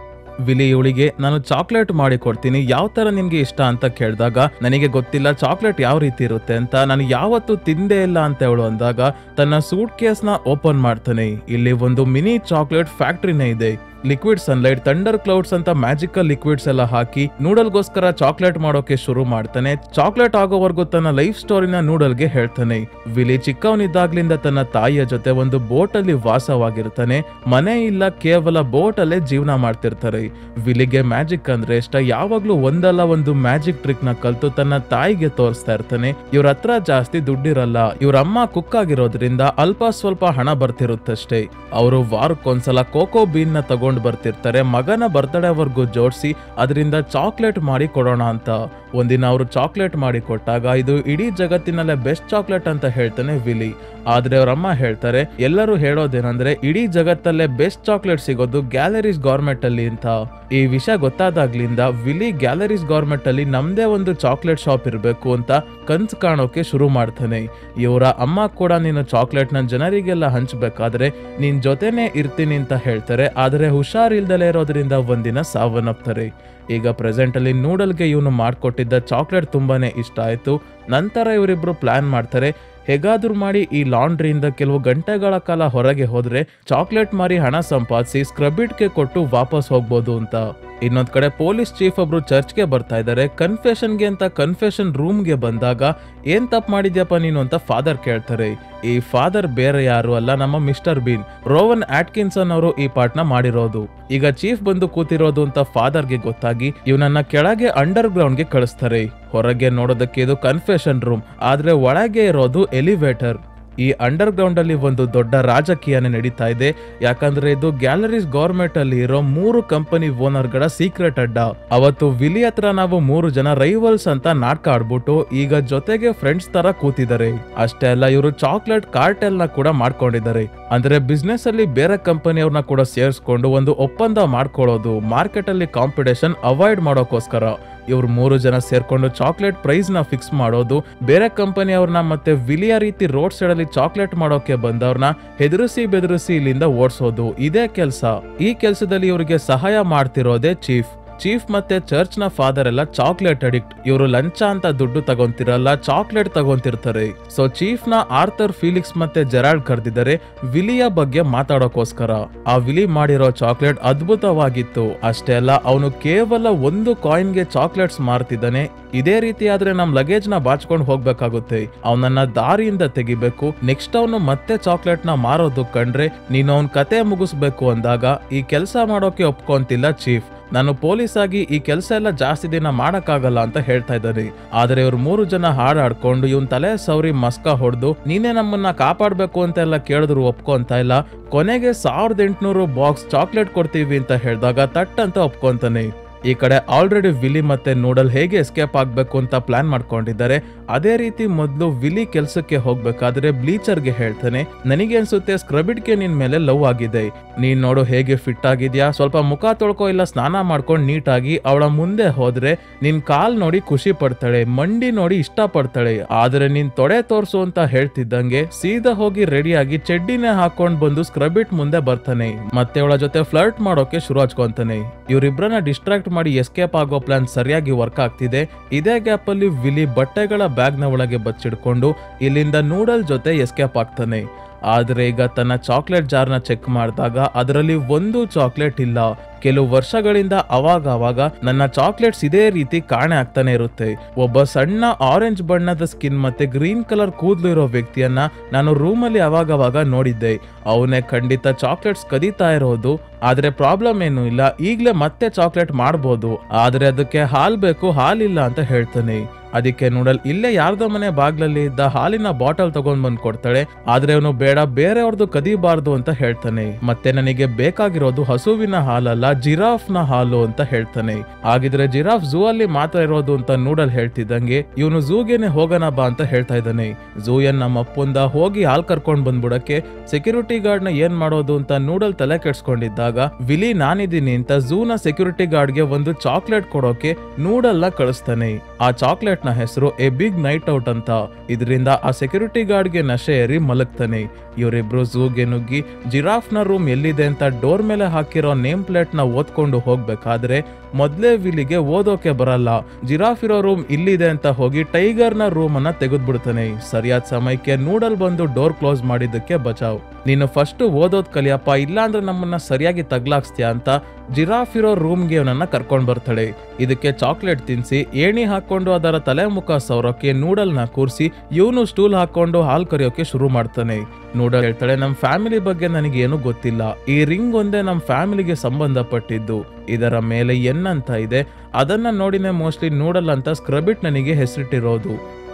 ವಿಲಿ ಇವಳಿಗೆ ನಾನು ಚಾಕ್ಲೇಟ್ ಮಾಡಿ ಕೊಡ್ತೀನಿ, ಯಾವ ತರ ನಿಮ್ಗೆ ಇಷ್ಟ ಅಂತ ಕೇಳಿದಾಗ ನನಗೆ ಗೊತ್ತಿಲ್ಲ ಚಾಕ್ಲೇಟ್ ಯಾವ ರೀತಿ ಇರುತ್ತೆ ಅಂತ, ನಾನು ಯಾವತ್ತೂ ತಿಂದೇ ಇಲ್ಲ ಅಂತ ಹೇಳು ಅಂದಾಗ ತನ್ನ ಸೂಟ್ ಕೇಸ್ ನ ಓಪನ್ ಮಾಡ್ತಾನೆ. ಇಲ್ಲಿ ಒಂದು ಮಿನಿ ಚಾಕ್ಲೇಟ್ ಫ್ಯಾಕ್ಟ್ರಿನೇ ಇದೆ. ಲಿಕ್ವಿಡ್ ಸನ್ಲೈಟ್, ಥಂಡರ್ ಕ್ಲೌಡ್ಸ್ ಅಂತ ಮ್ಯಾಜಿಕಲ್ ಲಿಕ್ವಿಡ್ಸ್ ಎಲ್ಲ ಹಾಕಿ ನೂಡಲ್ಗೋಸ್ಕರ ಚಾಕ್ಲೇಟ್ ಮಾಡೋಕೆ ಶುರು ಮಾಡ್ತಾನೆ. ಚಾಕ್ಲೇಟ್ ಆಗೋವರೆಗೂ ತನ್ನ ಲೈಫ್ ಸ್ಟೋರಿನ ನೂಡಲ್ಗೆ ಹೇಳ್ತಾನೆ. ವಿಲಿ ಚಿಕ್ಕವನಿದ್ದಾಗ್ಲಿಂದ ತನ್ನ ತಾಯಿಯ ಜೊತೆ ಒಂದು ಬೋಟ್ ಅಲ್ಲಿ ವಾಸವಾಗಿರ್ತಾನೆ. ಮನೆ ಇಲ್ಲ, ಕೇವಲ ಬೋಟ್ ಅಲ್ಲೇ ಜೀವನ ಮಾಡ್ತಿರ್ತಾರೆ. ವಿಲಿಗೆ ಮ್ಯಾಜಿಕ್ ಅಂದ್ರೆ ಇಷ್ಟ. ಯಾವಾಗ್ಲೂ ಒಂದಲ್ಲ ಒಂದು ಮ್ಯಾಜಿಕ್ ಟ್ರಿಕ್ ನ ಕಲ್ತು ತನ್ನ ತಾಯಿಗೆ ತೋರಿಸ್ತಾ ಇರ್ತಾನೆ. ಇವ್ರ ಹತ್ರ ಜಾಸ್ತಿ ದುಡ್ಡಿರಲ್ಲ, ಇವ್ರ ಅಮ್ಮ ಕುಕ್ ಆಗಿರೋದ್ರಿಂದ ಅಲ್ಪ ಸ್ವಲ್ಪ ಹಣ ಬರ್ತಿರುತ್ತಷ್ಟೇ. ಅವರು ವಾರಕ್ಕೊಂದ್ಸಲ ಕೋಕೋ ಬೀನ್ ನ ತಗೊಂಡು ಬರ್ತಿರ್ತಾರೆ. ಮಗನ ಬರ್ತ್ಡೇವರೆಗೂ ಜೋಡಿಸಿ ಅದರಿಂದ ಚಾಕ್ಲೇಟ್ ಮಾಡಿ ಕೊಡೋಣ ಅಂತ. ಒಂದಿನ ಅವರು ಚಾಕ್ಲೇಟ್ ಮಾಡಿ ಕೊಟ್ಟಾಗ ಇದು ಇಡೀ ಜಗತ್ತಿನಲ್ಲೇ ಬೆಸ್ಟ್ ಚಾಕ್ಲೇಟ್ ಅಂತ ಹೇಳ್ತಾನೆ ವಿಲಿ. ಆದ್ರೆ ಅವ್ರಮ್ಮ ಹೇಳ್ತಾರೆ, ಎಲ್ಲರೂ ಹೇಳೋದೇನಂದ್ರೆ ಇಡೀ ಜಗತ್ತಲ್ಲೇ ಬೆಸ್ಟ್ ಚಾಕ್ಲೇಟ್ ಸಿಗೋದು ಗ್ಯಾಲರೀಸ್ ಗೌರ್ಮೆಂಟ್ ಅಲ್ಲಿ ಅಂತ. ಈ ವಿಷಯ ಗೊತ್ತಾದಾಗ್ಲಿಂದ ವಿಲಿ ಗ್ಯಾಲರೀಸ್ ಗೌರ್ಮೆಂಟ್ ಅಲ್ಲಿ ನಮ್ದೇ ಒಂದು ಚಾಕ್ಲೇಟ್ ಶಾಪ್ ಇರ್ಬೇಕು ಅಂತ ಕನ್ಸು ಕಾಣೋಕೆ ಶುರು ಮಾಡ್ತಾನೆ. ಇವರ ಅಮ್ಮ ಕೂಡ ನೀನು ಚಾಕ್ಲೇಟ್ ನ ಜನರಿಗೆಲ್ಲ ಹಂಚ್ಬೇಕಾದ್ರೆ ನಿನ್ ಜೊತೆನೆ ಇರ್ತೀನಿ ಅಂತ ಹೇಳ್ತಾರೆ. ಆದ್ರೆ ಹುಷಾರಿಲ್ದಲೇ ಇರೋದ್ರಿಂದ ಒಂದಿನ ಸಾವನ್ನಪ್ತಾರೆ. ಈಗ ಪ್ರೆಸೆಂಟ್ ಅಲ್ಲಿ ನೂಡಲ್ಗೆ ಇವನು ಮಾಡ್ಕೊಟ್ಟಿದ್ದ ಚಾಕ್ಲೇಟ್ ತುಂಬಾನೇ ಇಷ್ಟ ಆಯ್ತು. ನಂತರ ಇವರಿಬ್ರು ಪ್ಲಾನ್ ಮಾಡ್ತಾರೆ, ಹೇಗಾದ್ರೂ ಮಾಡಿ ಈ ಲಾಂಡ್ರಿಯಿಂದ ಕೆಲವು ಗಂಟೆಗಳ ಕಾಲ ಹೊರಗೆ ಹೋದ್ರೆ ಚಾಕ್ಲೇಟ್ ಮಾರಿ ಹಣ ಸಂಪಾದಿಸಿ ಸ್ಕ್ರಬಿಟ್ಗೆ ಕೊಟ್ಟು ವಾಪಸ್ ಹೋಗ್ಬೋದು ಅಂತ. ಇನ್ನೊಂದ್ ಕಡೆ ಪೊಲೀಸ್ ಚೀಫ್ ಒಬ್ರು ಚರ್ಚ್ಗೆ ಬರ್ತಾ ಇದ್ದಾರೆ. ಕನ್ಫೆಷನ್ಗೆ ಅಂತ ಕನ್ಫೆಷನ್ ರೂಮ್ಗೆ ಬಂದಾಗ ಏನ್ ತಪ್ಪು ಮಾಡಿದ್ಯಪ್ಪ ನೀನು ಅಂತ ಫಾದರ್ ಕೇಳ್ತಾರೆ. ಈ ಫಾದರ್ ಬೇರೆ ಯಾರು ಅಲ್ಲ, ನಮ್ಮ ಮಿಸ್ಟರ್ ಬೀನ್, ರೋವನ್ ಆಟ್ಕಿನ್ಸನ್ ಅವರು ಈ ಪಾರ್ಟ್ನ ಮಾಡಿರೋದು. ಈಗ ಚೀಫ್ ಬಂದು ಕೂತಿರೋದು ಅಂತ ಫಾದರ್ಗೆ ಗೊತ್ತಾಗಿ ಇವನನ್ನ ಕೆಳಗೆ ಅಂಡರ್ ಗ್ರೌಂಡ್ಗೆ ಕಳಿಸ್ತಾರೆ. ಹೊರಗೆ ನೋಡೋದಕ್ಕೆ ಇದು ಕನ್ಫೆಷನ್ ರೂಮ್, ಆದ್ರೆ ಒಳಗೆ ಇರೋದು ಎಲಿವೇಟರ್. ಈ ಅಂಡರ್ ಗ್ರೌಂಡ್ ಅಲ್ಲಿ ಒಂದು ದೊಡ್ಡ ರಾಜಕೀಯನೇ ನಡೀತಾ ಇದೆ. ಯಾಕಂದ್ರೆ ಇದು ಗ್ಯಾಲರೀಸ್ ಗೌರ್ಮೆಂಟ್ ಅಲ್ಲಿ ಇರೋ 3 ಕಂಪನಿ ಓನರ್ ಗಳ ಸೀಕ್ರೆಟ್ ಅಡ್ಡ. ಅವತ್ತು ವಿಲಿ ಹತ್ರ ನಾವು 3 ಜನ ರೈವಲ್ಸ್ ಅಂತ ನಾಟಕ ಆಡ್ಬಿಟ್ಟು ಈಗ ಜೊತೆಗೆ ಫ್ರೆಂಡ್ಸ್ ತರ ಕೂತಿದ್ದಾರೆ. ಅಷ್ಟೇ ಅಲ್ಲ, ಇವರು ಚಾಕ್ಲೇಟ್ ಕಾರ್ಟೆಲ್ ನ ಕೂಡ ಮಾಡ್ಕೊಂಡಿದ್ದಾರೆ. ಅಂದ್ರೆ ಬಿಸ್ನೆಸ್ ಅಲ್ಲಿ ಬೇರೆ ಕಂಪನಿಯವ್ರನ್ನ ಕೂಡ ಸೇರಿಸ್ಕೊಂಡು ಒಂದು ಒಪ್ಪಂದ ಮಾಡ್ಕೊಳ್ಳೋದು, ಮಾರ್ಕೆಟ್ ಅಲ್ಲಿ ಕಾಂಪಿಟೇಷನ್ ಅವಾಯ್ಡ್ ಮಾಡೋಕೋಸ್ಕರ. ಇವ್ರು 3 ಜನ ಸೇರ್ಕೊಂಡು ಚಾಕ್ಲೇಟ್ ಪ್ರೈಸ್ ನ ಫಿಕ್ಸ್ ಮಾಡೋದು, ಬೇರೆ ಕಂಪನಿ ಅವ್ರನ್ನ ಮತ್ತೆ ವಿಲಿಯ ರೀತಿ ರೋಡ್ ಸೈಡ್ ಅಲ್ಲಿ ಚಾಕ್ಲೇಟ್ ಮಾಡೋಕೆ ಬಂದವ್ರನ್ನ ಹೆದರಿಸಿ ಬೆದರಿಸಿ ಇಲ್ಲಿಂದ ಓಡಿಸೋದು, ಇದೇ ಕೆಲಸ. ಈ ಕೆಲಸದಲ್ಲಿ ಇವರಿಗೆ ಸಹಾಯ ಮಾಡ್ತಿರೋದೇ ಚೀಫ್. ಚೀಫ್ ಮತ್ತೆ ಚರ್ಚ್ ನ ಫಾದರ್ ಎಲ್ಲ ಚಾಕ್ಲೇಟ್ ಅಡಿಕ್ಟ್. ಇವರು ಲಂಚ ಅಂತ ದುಡ್ಡು ತಗೊಂತಿರಲ್ಲ, ಚಾಕ್ಲೇಟ್ ತಗೊಂತಿರ್ತಾರೆ. ಸೊ ಚೀಫ್ ನ ಆರ್ಥರ್, ಫೀಲಿಕ್ಸ್ ಮತ್ತೆ ಜೆರಾಲ್ಡ್ ಕರೆದಿದ್ದಾರೆ ವಿಲಿಯ ಬಗ್ಗೆ ಮಾತಾಡೋಕೋಸ್ಕರ. ಆ ವಿಲಿ ಮಾಡಿರೋ ಚಾಕ್ಲೇಟ್ ಅದ್ಭುತವಾಗಿತ್ತು. ಅಷ್ಟೇ ಅಲ್ಲ, ಅವನು ಕೇವಲ 1 ಕಾಯಿನ್ಗೆ ಚಾಕ್ಲೇಟ್ಸ್ ಮಾರ್ತಿದ್ದಾನೆ. ಇದೇ ರೀತಿ ಆದ್ರೆ ನಮ್ ಲಗೇಜ್ ನ ಬಾಚ್ಕೊಂಡು ಹೋಗ್ಬೇಕಾಗುತ್ತೆ. ಅವನನ್ನ ದಾರಿಯಿಂದ ತೆಗಿಬೇಕು. ನೆಕ್ಸ್ಟ್ ಅವನು ಮತ್ತೆ ಚಾಕ್ಲೇಟ್ ನ ಮಾರೋದು ಕಂಡ್ರೆ ನೀನು ಅವನ್ ಕತೆ ಮುಗಿಸ್ಬೇಕು ಅಂದಾಗ ಈ ಕೆಲಸ ಮಾಡೋಕೆ ಒಪ್ಕೊಂತಿಲ್ಲ ಚೀಫ್. ನಾನು ಪೊಲೀಸ್ ಆಗಿ ಈ ಕೆಲಸ ಎಲ್ಲ ಜಾಸ್ತಿ ದಿನ ಮಾಡಕ್ಕಾಗಲ್ಲ ಅಂತ ಹೇಳ್ತಾ ಇದ್ದಾರೆ. ಆದ್ರೆ ಇವ್ರು 3 ಜನ ಹಾಡಾಡ್ಕೊಂಡು ಇವನ್ ತಲೆ ಸೌರಿ ಮಸ್ಕ ಹೊಡೆದು ನೀನೇ ನಮ್ಮನ್ನ ಕಾಪಾಡ್ಬೇಕು ಅಂತೆಲ್ಲ ಕೇಳಿದ್ರು ಒಪ್ಕೊಂತ ಇಲ್ಲ. ಕೊನೆಗೆ 1800 ಬಾಕ್ಸ್ ಚಾಕ್ಲೇಟ್ ಕೊಡ್ತೀವಿ ಅಂತ ಹೇಳಿದಾಗ ತಟ್ ಅಂತ ಒಪ್ಕೊಂತಾನೆ. ಈ ಕಡೆ ಆಲ್ರೆಡಿ ವಿಲಿ ಮತ್ತೆ ನೂಡಲ್ ಹೇಗೆ ಎಸ್ಕೇಪ್ ಆಗ್ಬೇಕು ಅಂತ ಪ್ಲಾನ್ ಮಾಡ್ಕೊಂಡಿದ್ದಾರೆ. ಅದೇ ರೀತಿ ಮೊದಲು ವಿಲಿ ಕೆಲ್ಸಕ್ಕೆ ಹೋಗ್ಬೇಕಾದ್ರೆ ಬ್ಲೀಚರ್ಗೆ ಹೇಳ್ತಾನೆ, ನನಗೆ ಅನ್ಸುತ್ತೆ ಸ್ಕ್ರಬಿಡ್ಗೆ ನಿನ್ ಮೇಲೆ ಲವ್ ಆಗಿದೆ. ನೀನ್ ನೋಡು ಹೇಗೆ ಫಿಟ್ ಆಗಿದ್ಯಾ, ಸ್ವಲ್ಪ ಮುಖ ತೊಳ್ಕೊ ಇಲ್ಲ ಸ್ನಾನ ಮಾಡ್ಕೊಂಡು ನೀಟಾಗಿ. ಅವಳ ಮುಂದೆ ಹೋದ್ರೆ ನಿನ್ ಕಾಲ್ ನೋಡಿ ಖುಷಿ ಪಡ್ತಾಳೆ, ಮಂಡಿ ನೋಡಿ ಇಷ್ಟ ಪಡ್ತಾಳೆ. ಆದ್ರೆ ನೀನ್ ತೊಡೆ ತೋರ್ಸು ಅಂತ ಹೇಳ್ತಿದ್ದಂಗೆ ಸೀದಾ ಹೋಗಿ ರೆಡಿಯಾಗಿ ಚಡ್ಡಿನೇ ಹಾಕೊಂಡ್ ಬಂದು ಸ್ಕ್ರಬಿಟ್ ಮುಂದೆ ಬರ್ತಾನೆ. ಮತ್ತೆ ಅವಳ ಜೊತೆ ಫ್ಲರ್ಟ್ ಮಾಡೋಕೆ ಶುರು ಹಚ್ಕೊಂತಾನೆ. ಇವರಿಬ್ರನ್ನ ಡಿಸ್ಟ್ರಾಕ್ಟ್ ಮಾಡಿ ಎಸ್ಕೇಪ್ ಆಗೋ ಪ್ಲಾನ್ ಸರಿಯಾಗಿ ವರ್ಕ್ ಆಗ್ತಿದೆ. ಇದೇ ಗ್ಯಾಪ್ ಅಲ್ಲಿ ವಿಲಿ ಬಟ್ಟೆಗಳ ಬ್ಯಾಗ್ ನ ಒಳಗೆ ಬಚ್ಚಿಡ್ಕೊಂಡು ಇಲ್ಲಿಂದ ನೂಡಲ್ ಜೊತೆ ಎಸ್ಕೇಪ್ ಆಗ್ತಾನೆ. ಆದ್ರೆ ಈಗ ತನ್ನ ಚಾಕ್ಲೇಟ್ ಜಾರ್ನ ಚೆಕ್ ಮಾಡಿದಾಗ ಅದರಲ್ಲಿ 1 ಚಾಕ್ಲೇಟ್ ಇಲ್ಲ. ಕೆಲವು ವರ್ಷಗಳಿಂದ ಅವಾಗ ನನ್ನ ಚಾಕ್ಲೇಟ್ಸ್ ಇದೇ ರೀತಿ ಕಾಣೆ ಆಗ್ತಾನೆ ಇರುತ್ತೆ. ಒಬ್ಬ ಸಣ್ಣ ಆರೆಂಜ್ ಬಣ್ಣದ ಸ್ಕಿನ್ ಮತ್ತೆ ಗ್ರೀನ್ ಕಲರ್ ಕೂದಲು ಇರೋ ವ್ಯಕ್ತಿಯನ್ನ ನಾನು ರೂಮಲ್ಲಿ ಅವಾಗ ನೋಡಿದ್ದೆ. ಅವನೇ ಖಂಡಿತ ಚಾಕ್ಲೇಟ್ಸ್ ಕದೀತಾ ಇರೋದು. ಆದ್ರೆ ಪ್ರಾಬ್ಲಮ್ ಏನು ಇಲ್ಲ, ಈಗ್ಲೇ ಮತ್ತೆ ಚಾಕ್ಲೇಟ್ ಮಾಡ್ಬೋದು. ಆದ್ರೆ ಅದಕ್ಕೆ ಹಾಲ್ ಬೇಕು, ಹಾಲಿಲ್ಲ ಅಂತ ಹೇಳ್ತಾನೆ. ಅದಕ್ಕೆ ನೂಡಲ್ ಇಲ್ಲೇ ಯಾರ್ದೋ ಮನೆ ಬಾಗ್ಲಲ್ಲಿ ಇದ್ದ ಹಾಲಿನ ಬಾಟಲ್ ತಗೊಂಡ್ ಬಂದ್ ಕೊಡ್ತಾಳೆ. ಆದ್ರೆ ಅವನು ಬೇಡ, ಬೇರೆಯವ್ರದ್ದು ಕದಿಬಾರ್ದು ಅಂತ ಹೇಳ್ತಾನೆ. ಮತ್ತೆ ನನಗೆ ಬೇಕಾಗಿರೋದು ಹಸುವಿನ ಹಾಲಲ್ಲ, ಜಿರಾಫ್ ನ ಹಾಲು ಅಂತ ಹೇಳ್ತಾನೆ. ಹಾಗಿದ್ರೆ ಜಿರಾಫ್ ಝೂ ಅಲ್ಲಿ ಮಾತ್ರ ಇರೋದು ಅಂತ ನೂಡಲ್ ಹೇಳ್ತಿದ್ದಂಗೆ ಇವನು ಝೂಗೆನೆ ಹೋಗೋಣ ಬಾ ಅಂತ ಹೇಳ್ತಾ ಇದ್ದಾನೆ. ಝೂ ನಮ್ಮ ಅಪ್ಪಂದ ಹೋಗಿ ಹಾಲ್ ಕರ್ಕೊಂಡ್ ಬಂದ್ಬಿಡಕ್ಕೆ ಸೆಕ್ಯೂರಿಟಿ ಗಾರ್ಡ್ ನ ಏನ್ ಮಾಡೋದು ಅಂತ ನೂಡಲ್ ತಲೆ ಕೆಡ್ಸ್ಕೊಂಡಿದ್ದಾಗ ವಿಲಿ ನಾನಿದ್ದೀನಿ ಅಂತ ಝೂನ ಸೆಕ್ಯೂರಿಟಿ ಗಾರ್ಡ್ ಗೆ ಒಂದು ಚಾಕ್ಲೇಟ್ ಕೊಡೋಕೆ ನೂಡಲ್ ನ ಕಳಿಸ್ತಾನೆ. ಆ ಚಾಕ್ಲೇಟ್ ನ ಹೆಸರು ಎ ಬಿಗ್ ನೈಟ್ ಔಟ್ ಅಂತ. ಇದರಿಂದ ಆ ಸೆಕ್ಯೂರಿಟಿ ಗಾರ್ಡ್ ಗೆ ನಶೆ ಏರಿ ಮಲಗ್ತಾನೆ. ಇವರಿಬ್ರು ಝೂಗೆ ನುಗ್ಗಿ ಜಿರಾಫ್ ನ ರೂಮ್ ಎಲ್ಲಿದೆ ಅಂತ ಡೋರ್ ಮೇಲೆ ಹಾಕಿರೋ ನೇಮ್ ಪ್ಲೇಟ್ ನ ಓದ್ಕೊಂಡು ಹೋಗ್ಬೇಕಾದ್ರೆ ಮೊದ್ಲೇ ವಿಲಿಗೆ ಓದೋಕೆ ಬರಲ್ಲ. ಜಿರಾಫ್ ಇರೋ ರೂಮ್ ಇಲ್ಲಿದೆ ಅಂತ ಹೋಗಿ ಟೈಗರ್ ನ ರೂಮ್ ಅನ್ನ ತೆಗೆದ್ಬಿಡ್ತಾನೆ. ಸರಿಯಾದ ಸಮಯಕ್ಕೆ ನೂಡಲ್ ಬಂದು ಡೋರ್ ಕ್ಲೋಸ್ ಮಾಡಿದ್ದಕ್ಕೆ ಬಚಾವ್. ನೀನು ಫಸ್ಟ್ ಓದೋದ್ ಕಲಿಯಪ್ಪ, ಇಲ್ಲಾಂದ್ರೆ ನಮ್ಮನ್ನ ಸರಿಯಾಗಿ ತಗ್ಲಾಕ್ಸ್ತೀಯ ಅಂತ ಜಿರಾಫ್ ಇರೋ ರೂಮ್ಗೆ ಅವನನ್ನ ಕರ್ಕೊಂಡ್ ಬರ್ತಾಳೆ. ಇದಕ್ಕೆ ಚಾಕ್ಲೇಟ್ ತಿನ್ಸಿ ಏಣಿ ಹಾಕೊಂಡು ಅದರ ತಲೆ ಮುಖ ಸೌರಕ್ಕೆ ನೂಡಲ್ ನ ಕೂರ್ಸಿ ಇವನು ಸ್ಟೂಲ್ ಹಾಕೊಂಡು ಹಾಲ್ ಕರಿಯೋಕೆ ಶುರು ಮಾಡ್ತಾನೆ. ನೂಡಲ್ ಹೇಳ್ತಾಳೆ, ನಮ್ ಫ್ಯಾಮಿಲಿ ಬಗ್ಗೆ ನನಗೆ ಏನು ಗೊತ್ತಿಲ್ಲ. ಈ ರಿಂಗ್ ಒಂದೇ ನಮ್ ಫ್ಯಾಮಿಲಿಗೆ ಸಂಬಂಧಪಟ್ಟಿದ್ದು. ಇದರ ಮೇಲೆ ಎನ್ ಅಂತ ಇದೆ. ಅದನ್ನ ನೋಡಿನೇ ಮೋಸ್ಟ್ಲಿ ನೂಡಲ್ ಅಂತ ಸ್ಕ್ರಬಿಟ್ ನನಗೆ ಹೆಸರಿಟ್ಟಿರೋದು.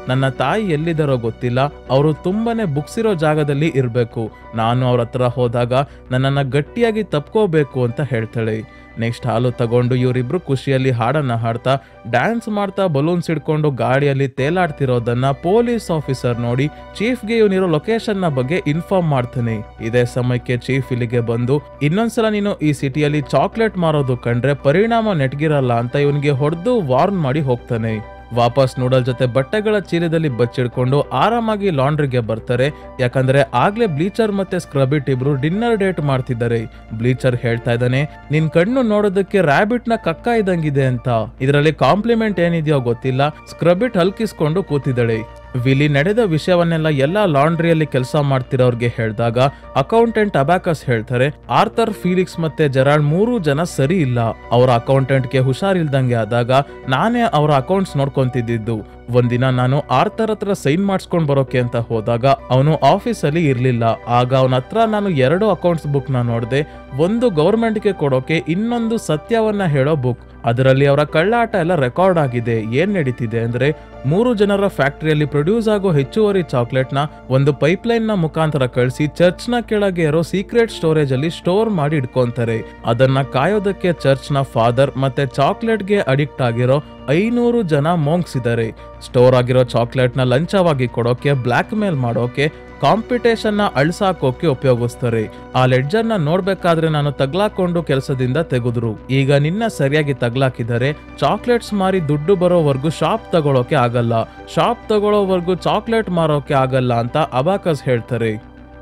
ನನ್ನ ತಾಯಿ ಎಲ್ಲಿದ್ದಾರೋ ಗೊತ್ತಿಲ್ಲ. ಅವರು ತುಂಬಾನೇ ಬುಕ್ಸ್ ಇರೋ ಜಾಗದಲ್ಲಿ ಇರ್ಬೇಕು. ನಾನು ಅವ್ರ ಹತ್ರ ಹೋದಾಗ ನನ್ನನ್ನ ಗಟ್ಟಿಯಾಗಿ ತಪ್ಕೋಬೇಕು ಅಂತ ಹೇಳ್ತಾಳೆ. ನೆಕ್ಸ್ಟ್ ಹಾಲು ತಗೊಂಡು ಇವರಿಬ್ರು ಖುಷಿಯಲ್ಲಿ ಹಾಡನ್ನ ಹಾಡ್ತಾ ಡ್ಯಾನ್ಸ್ ಮಾಡ್ತಾ ಬಲೂನ್ಸ್ ಹಿಡ್ಕೊಂಡು ಗಾಡಿಯಲ್ಲಿ ತೇಲಾಡ್ತಿರೋದನ್ನ ಪೊಲೀಸ್ ಆಫೀಸರ್ ನೋಡಿ ಚೀಫ್ಗೆ ಇವನಿರೋ ಲೊಕೇಶನ್ ನ ಬಗ್ಗೆ ಇನ್ಫಾರ್ಮ್ ಮಾಡ್ತಾನೆ. ಇದೇ ಸಮಯಕ್ಕೆ ಚೀಫ್ ಇಲ್ಲಿಗೆ ಬಂದು ಇನ್ನೊಂದ್ಸಲ ನೀನು ಈ ಸಿಟಿಯಲ್ಲಿ ಚಾಕ್ಲೇಟ್ ಮಾರೋದು ಕಂಡ್ರೆ ಪರಿಣಾಮ ನೆಟ್ಗಿರಲ್ಲ ಅಂತ ಇವನಿಗೆ ಹೊಡೆದು ವಾರ್ನ್ ಮಾಡಿ ಹೋಗ್ತಾನೆ. ವಾಪಸ್ ನೂಡಲ್ ಜೊತೆ ಬಟ್ಟೆಗಳ ಚೀಲದಲ್ಲಿ ಬಚ್ಚಿಡ್ಕೊಂಡು ಆರಾಮಾಗಿ ಲಾಂಡ್ರಿಗೆ ಬರ್ತಾರೆ. ಯಾಕಂದ್ರೆ ಆಗ್ಲೇ ಬ್ಲೀಚರ್ ಮತ್ತೆ ಸ್ಕ್ರಬಿಟ್ ಇಬ್ರು ಡಿನ್ನರ್ ಡೇಟ್ ಮಾಡ್ತಿದ್ದಾರೆ. ಬ್ಲೀಚರ್ ಹೇಳ್ತಾ ಇದ್ದಾನೆ, ನಿನ್ ಕಣ್ಣು ನೋಡೋದಕ್ಕೆ ರ್ಯಾಬಿಟ್ ನ ಕಕ್ಕ ಇದ್ದಂಗಿದೆ ಅಂತ. ಇದರಲ್ಲಿ ಕಾಂಪ್ಲಿಮೆಂಟ್ ಏನಿದೆಯೋ ಗೊತ್ತಿಲ್ಲ. ಸ್ಕ್ರಬಿಟ್ ಹಲ್ಕಿಸ್ಕೊಂಡು ಕೂತಿದ್ದಾಳೆ. ವಿಲಿ ನಡೆದ ವಿಷಯವನ್ನೆಲ್ಲ ಎಲ್ಲಾ ಲಾಂಡ್ರಿಯಲ್ಲಿ ಕೆಲಸ ಮಾಡ್ತಿರೋರ್ಗೆ ಹೇಳಿದಾಗ ಅಕೌಂಟೆಂಟ್ ಅಬ್ಯಾಕಸ್ ಹೇಳ್ತಾರೆ, ಆರ್ಥರ್, ಫೀಲಿಕ್ಸ್ ಮತ್ತೆ ಜೆರಾಲ್ಡ್ 3 ಜನ ಸರಿ ಇಲ್ಲ. ಅವರ ಅಕೌಂಟೆಂಟ್ಗೆ ಹುಷಾರಿಲ್ದಂಗೆ ಆದಾಗ ನಾನೇ ಅವರ ಅಕೌಂಟ್ಸ್ ನೋಡ್ಕೊಂತಿದ್ದು. ಒಂದಿನ ನಾನು ಆರ್ಥರ್ ಹತ್ರ ಸೈನ್ ಮಾಡಿಸ್ಕೊಂಡ್ ಬರೋಕೆ ಅಂತ ಹೋದಾಗ ಅವನು ಆಫೀಸಲ್ಲಿ ಇರ್ಲಿಲ್ಲ. ಆಗ ಅವನ ಹತ್ರ ನಾನು 2 ಅಕೌಂಟ್ಸ್ ಬುಕ್ ನ ನೋಡ್ದೆ. ಒಂದು ಗವರ್ಮೆಂಟ್ಗೆ ಕೊಡೋಕೆ, ಇನ್ನೊಂದು ಸತ್ಯವನ್ನ ಹೇಳೋ ಬುಕ್. ಅದರಲ್ಲಿ ಅವರ ಕಳ್ಳಾಟ ಎಲ್ಲ ರೆಕಾರ್ಡ್ ಆಗಿದೆ. ಏನ್ ನಡೀತಿದೆ ಅಂದ್ರೆ 3 ಜನರ ಫ್ಯಾಕ್ಟರಿಯಲ್ಲಿ ಪ್ರೊಡ್ಯೂಸ್ ಆಗೋ ಹೆಚ್ಚುವರಿ ಚಾಕ್ಲೇಟ್ ನ ಒಂದು ಪೈಪ್ಲೈನ್ ನ ಮುಖಾಂತರ ಕಳಿಸಿ ಚರ್ಚ್ ನ ಕೆಳಗೆ ಇರೋ ಸೀಕ್ರೆಟ್ ಸ್ಟೋರೇಜ್ ಅಲ್ಲಿ ಸ್ಟೋರ್ ಮಾಡಿ ಇಟ್ಕೊಂತಾರೆ. ಅದನ್ನ ಕಾಯೋದಕ್ಕೆ ಚರ್ಚ್ ನ ಫಾದರ್ ಮತ್ತೆ ಚಾಕ್ಲೇಟ್ ಗೆ ಅಡಿಕ್ಟ್ ಆಗಿರೋ 500 ಜನ ಮೋಂಕ್ಸ್ ಇದ್ದಾರೆ. ಸ್ಟೋರ್ ಆಗಿರೋ ಚಾಕ್ಲೇಟ್ ನ ಲಂಚವಾಗಿ ಕೊಡೋಕೆ, ಬ್ಲಾಕ್ ಮೇಲ್ ಮಾಡೋಕೆ, ಕಾಂಪಿಟೇಷನ್ ನ ಅಳ್ಸಾಕೋಕೆ ಉಪಯೋಗಿಸ್ತಾರೆ. ಆ ಲೆಡ್ಜರ್ ನ ನೋಡ್ಬೇಕಾದ್ರೆ ನಾನು ತಗ್ಲಾಕೊಂಡು ಕೆಲಸದಿಂದ ತೆಗೆದ್ರು. ಈಗ ನಿನ್ನ ಸರಿಯಾಗಿ ತಗ್ಲಾಕಿದ್ದಾರೆ. ಚಾಕ್ಲೇಟ್ಸ್ ಮಾರಿ ದುಡ್ಡು ಬರೋವರೆಗೂ ಶಾಪ್ ತಗೊಳೋಕೆ ಆಗಲ್ಲ, ಶಾಪ್ ತಗೊಳ್ಳೋವರೆಗೂ ಚಾಕ್ಲೇಟ್ ಮಾರೋಕೆ ಆಗಲ್ಲ ಅಂತ ಅಬಾಕಸ್ ಹೇಳ್ತಾರೆ.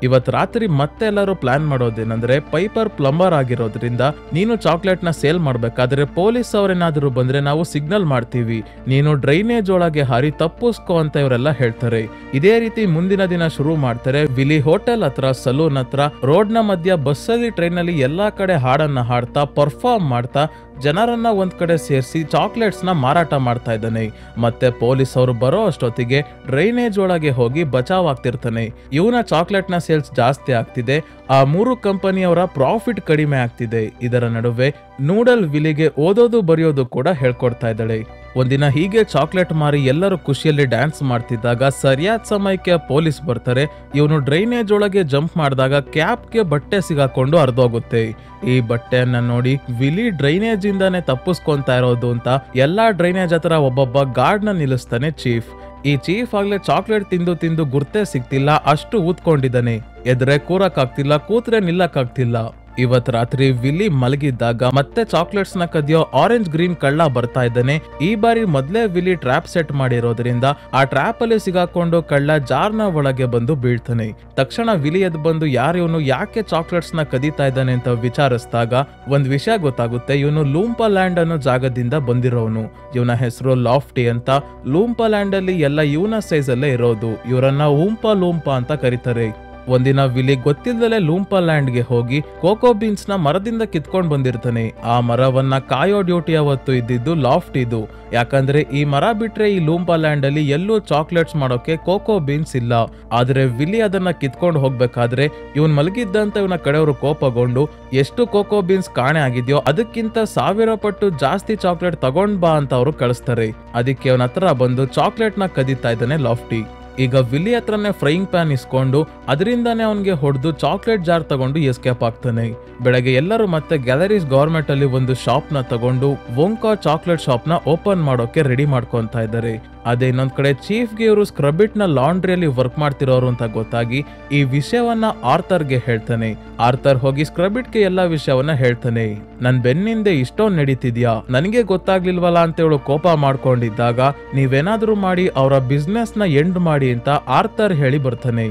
ಇವತ್ ರಾತ್ರಿ ಮತ್ತೆ ಎಲ್ಲರೂ ಪ್ಲಾನ್ ಮಾಡೋದೇನಂದ್ರೆ ಪೈಪರ್ ಪ್ಲಂಬರ್ ಆಗಿರೋದ್ರಿಂದ ನೀನು ಚಾಕ್ಲೇಟ್ ನ ಸೇಲ್ ಮಾಡ್ಬೇಕಾದ್ರೆ ಪೊಲೀಸ್ ಅವರೇನಾದ್ರೂ ಬಂದ್ರೆ ನಾವು ಸಿಗ್ನಲ್ ಮಾಡ್ತೀವಿ, ನೀನು ಡ್ರೈನೇಜ್ ಒಳಗೆ ಹಾರಿ ತಪ್ಪಿಸ್ಕೋ ಅಂತ ಇವರೆಲ್ಲ ಹೇಳ್ತಾರೆ. ಇದೇ ರೀತಿ ಮುಂದಿನ ದಿನ ಶುರು ಮಾಡ್ತಾರೆ. ವಿಲಿ ಹೋಟೆಲ್ ಹತ್ರ, ಸಲೂನ್ ಹತ್ರ, ರೋಡ್ ನ ಮಧ್ಯ, ಬಸ್ಸಲ್ಲಿ, ಟ್ರೈನ್ ನಲ್ಲಿ ಎಲ್ಲಾ ಕಡೆ ಹಾಡನ್ನ ಹಾಡ್ತಾ ಪರ್ಫಾರ್ಮ್ ಮಾಡ್ತಾ ಜನರನ್ನ ಒಂದ್ ಕಡೆ ಸೇರಿಸಿ ಚಾಕ್ಲೇಟ್ಸ್ ನ ಮಾರಾಟ ಮಾಡ್ತಾ ಇದ್ದಾನೆ. ಮತ್ತೆ ಪೊಲೀಸ್ ಅವರು ಬರೋ ಅಷ್ಟೊತ್ತಿಗೆ ಡ್ರೈನೇಜ್ ಒಳಗೆ ಹೋಗಿ ಬಚಾವ್ ಆಗ್ತಿರ್ತಾನೆ. ಇವನ ಚಾಕ್ಲೇಟ್ ನ ಸೇಲ್ಸ್ ಜಾಸ್ತಿ ಆಗ್ತಿದೆ, ಆ 3 ಕಂಪನಿಯವರ ಪ್ರಾಫಿಟ್ ಕಡಿಮೆ ಆಗ್ತಿದೆ. ಇದರ ನಡುವೆ ನೂಡಲ್ ವಿಲಿಗೆ ಓದೋದು ಬರೆಯೋದು ಕೂಡ ಹೇಳ್ಕೊಡ್ತಾ ಇದ್ದಾಳೆ. ಒಂದಿನ ಹೀಗೆ ಚಾಕ್ಲೇಟ್ ಮಾರಿ ಎಲ್ಲರೂ ಖುಷಿಯಲ್ಲಿ ಡ್ಯಾನ್ಸ್ ಮಾಡ್ತಿದ್ದಾಗ ಸರಿಯಾದ ಸಮಯಕ್ಕೆ ಪೊಲೀಸ್ ಬರ್ತಾರೆ. ಇವನು ಡ್ರೈನೇಜ್ ಒಳಗೆ ಜಂಪ್ ಮಾಡಿದಾಗ ಕ್ಯಾಪ್ಗೆ ಬಟ್ಟೆ ಸಿಗಾಕೊಂಡು ಅರ್ಧೋಗುತ್ತೆ. ಈ ಬಟ್ಟೆಯನ್ನ ನೋಡಿ ವಿಲಿ ಡ್ರೈನೇಜ್ ಇಂದಾನೆ ತಪ್ಪಿಸ್ಕೊಂತಾ ಇರೋದು ಅಂತ ಎಲ್ಲಾ ಡ್ರೈನೇಜ್ ಹತ್ರ ಒಬ್ಬೊಬ್ಬ ಗಾರ್ಡ್ ನ ನಿಲ್ಲಿಸ್ತಾನೆ ಚೀಫ್. ಈ ಚೀಫ್ ಆಗ್ಲೇ ಚಾಕ್ಲೇಟ್ ತಿಂದು ತಿಂದು ಗುರ್ತೇ ಸಿಗ್ತಿಲ್ಲ, ಅಷ್ಟು ಊದ್ಕೊಂಡಿದ್ದಾನೆ. ಎದ್ರೆ ಕೂರಕ್ಕಾಗ್ತಿಲ್ಲ, ಕೂತ್ರೆ ನಿಲ್ಲಕ್ಕಾಗ್ತಿಲ್ಲ. ಇವತ್ ರಾತ್ರಿ ವಿಲಿ ಮಲಗಿದ್ದಾಗ ಮತ್ತೆ ಚಾಕ್ಲೇಟ್ಸ್ ನ ಕದಿಯೋ ಆರೆಂಜ್ ಗ್ರೀನ್ ಕಳ್ಳ ಬರ್ತಾ ಇದ್ದಾನೆ. ಈ ಬಾರಿ ಮೊದ್ಲೇ ವಿಲಿ ಟ್ರ್ಯಾಪ್ ಸೆಟ್ ಮಾಡಿರೋದ್ರಿಂದ ಆ ಟ್ರ್ಯಾಪ್ ಅಲ್ಲಿ ಸಿಗಾಕೊಂಡು ಕಳ್ಳ ಜಾರ್ನ ಒಳಗೆ ಬಂದು ಬೀಳ್ತಾನೆ. ತಕ್ಷಣ ವಿಲಿ ಎದ್ದು ಬಂದು ಯಾರು ಇವನು, ಯಾಕೆ ಚಾಕ್ಲೇಟ್ಸ್ ನ ಕದೀತಾ ಇದ್ದಾನೆ ಅಂತ ವಿಚಾರಿಸಿದಾಗ ಒಂದ್ ವಿಷಯ ಗೊತ್ತಾಗುತ್ತೆ. ಇವನು ಲೂಂಪಾ ಲ್ಯಾಂಡ್ ಅನ್ನೋ ಜಾಗದಿಂದ ಬಂದಿರೋನು. ಇವನ ಹೆಸರು ಲಾಫ್ಟಿ ಅಂತ. ಲೂಂಪಾ ಲ್ಯಾಂಡ್ ಅಲ್ಲಿ ಎಲ್ಲ ಇವನ ಸೈಜ್ ಅಲ್ಲೇ ಇರೋದು. ಇವರನ್ನ ಊಂಪಾ ಲೂಂಪಾ ಅಂತ ಕರೀತಾರೆ. ಒಂದಿನ ವಿಲಿ ಗೊತ್ತಿಲ್ಲದಲೇ ಲೂಂಪಾ ಲ್ಯಾಂಡ್ ಗೆ ಹೋಗಿ ಕೋಕೋ ಬೀನ್ಸ್ ನ ಮರದಿಂದ ಕಿತ್ಕೊಂಡ್ ಬಂದಿರ್ತಾನೆ. ಆ ಮರವನ್ನ ಕಾಯೋ ಡ್ಯೂಟಿ ಅವತ್ತು ಇದ್ದಿದ್ದು ಲಾಫ್ಟಿದು. ಯಾಕಂದ್ರೆ ಈ ಮರ ಬಿಟ್ರೆ ಈ ಲೂಂಪಾ ಲ್ಯಾಂಡ್ ಅಲ್ಲಿ ಎಲ್ಲೂ ಚಾಕ್ಲೇಟ್ಸ್ ಮಾಡೋಕೆ ಕೋಕೋ ಬೀನ್ಸ್ ಇಲ್ಲ. ಆದ್ರೆ ವಿಲಿ ಅದನ್ನ ಕಿತ್ಕೊಂಡು ಹೋಗ್ಬೇಕಾದ್ರೆ ಇವನ್ ಮಲಗಿದ್ದಂತ ಇವನ ಕಡೆಯವರು ಕೋಪಗೊಂಡು ಎಷ್ಟು ಕೋಕೋ ಬೀನ್ಸ್ ಕಾಣೆ ಆಗಿದ್ಯೋ ಅದಕ್ಕಿಂತ 1000 ಪಟ್ಟು ಜಾಸ್ತಿ ಚಾಕ್ಲೇಟ್ ತಗೊಂಡ್ ಬಾ ಅಂತ ಅವರು ಕಳಿಸ್ತಾರೆ. ಅದಕ್ಕೆ ಅವನ ಹತ್ರ ಬಂದು ಚಾಕ್ಲೇಟ್ ನ ಕದೀತಾ ಇದ್ದಾನೆ ಲಾಫ್ಟಿ. ಈಗ ವಿಲಿ ಹತ್ರನೇ ಫ್ರೈಯಿಂಗ್ ಪ್ಯಾನ್ ಇಸ್ಕೊಂಡು ಅದರಿಂದಾನೇ ಅವನ್ಗೆ ಹೊಡೆದು ಚಾಕ್ಲೇಟ್ ಜಾರ್ ತಗೊಂಡು ಎಸ್ಕೇಪ್ ಆಗ್ತಾನೆ. ಬೆಳಗ್ಗೆ ಎಲ್ಲರೂ ಮತ್ತೆ ಗ್ಯಾಲರೀಸ್ ಗವರ್ಮೆಂಟ್ ಅಲ್ಲಿ ಒಂದು ಶಾಪ್ ನ ತಗೊಂಡು ವೋಂಕಾ ಚಾಕ್ಲೇಟ್ ಶಾಪ್ ನ ಓಪನ್ ಮಾಡೋಕೆ ರೆಡಿ ಮಾಡ್ಕೊಂತಾ ಇದ್ದಾರೆ. ಅದೇ ಇನ್ನೊಂದ್ ಕಡೆ ಚೀಫ್ಗೆ ಇವರು ಸ್ಕ್ರಬಿಟ್ ನ ಲಾಂಡ್ರಿಯಲ್ಲಿ ವರ್ಕ್ ಮಾಡ್ತಿರೋರು ಅಂತ ಗೊತ್ತಾಗಿ ಈ ವಿಷಯವನ್ನ ಆರ್ಥರ್ಗೆ ಹೇಳ್ತಾನೆ. ಆರ್ಥರ್ ಹೋಗಿ ಸ್ಕ್ರಬಿಟ್ಗೆ ಎಲ್ಲಾ ವಿಷಯವನ್ನ ಹೇಳ್ತಾನೆ. ನನ್ ಬೆನ್ನಿಂದೆ ಇಷ್ಟೊಂದು ನಡೀತಿದ್ಯಾ, ನನಗೆ ಗೊತ್ತಾಗ್ಲಿಲ್ವಲ್ಲ ಅಂತ ಹೇಳು ಕೋಪ ಮಾಡ್ಕೊಂಡಿದ್ದಾಗ ನೀವೇನಾದ್ರೂ ಮಾಡಿ ಅವರ ಬಿಸ್ನೆಸ್ ನ ಎಂಡ್ ಮಾಡಿ ಅಂತ ಆರ್ಥರ್ ಹೇಳಿ ಬರ್ತಾನೆ.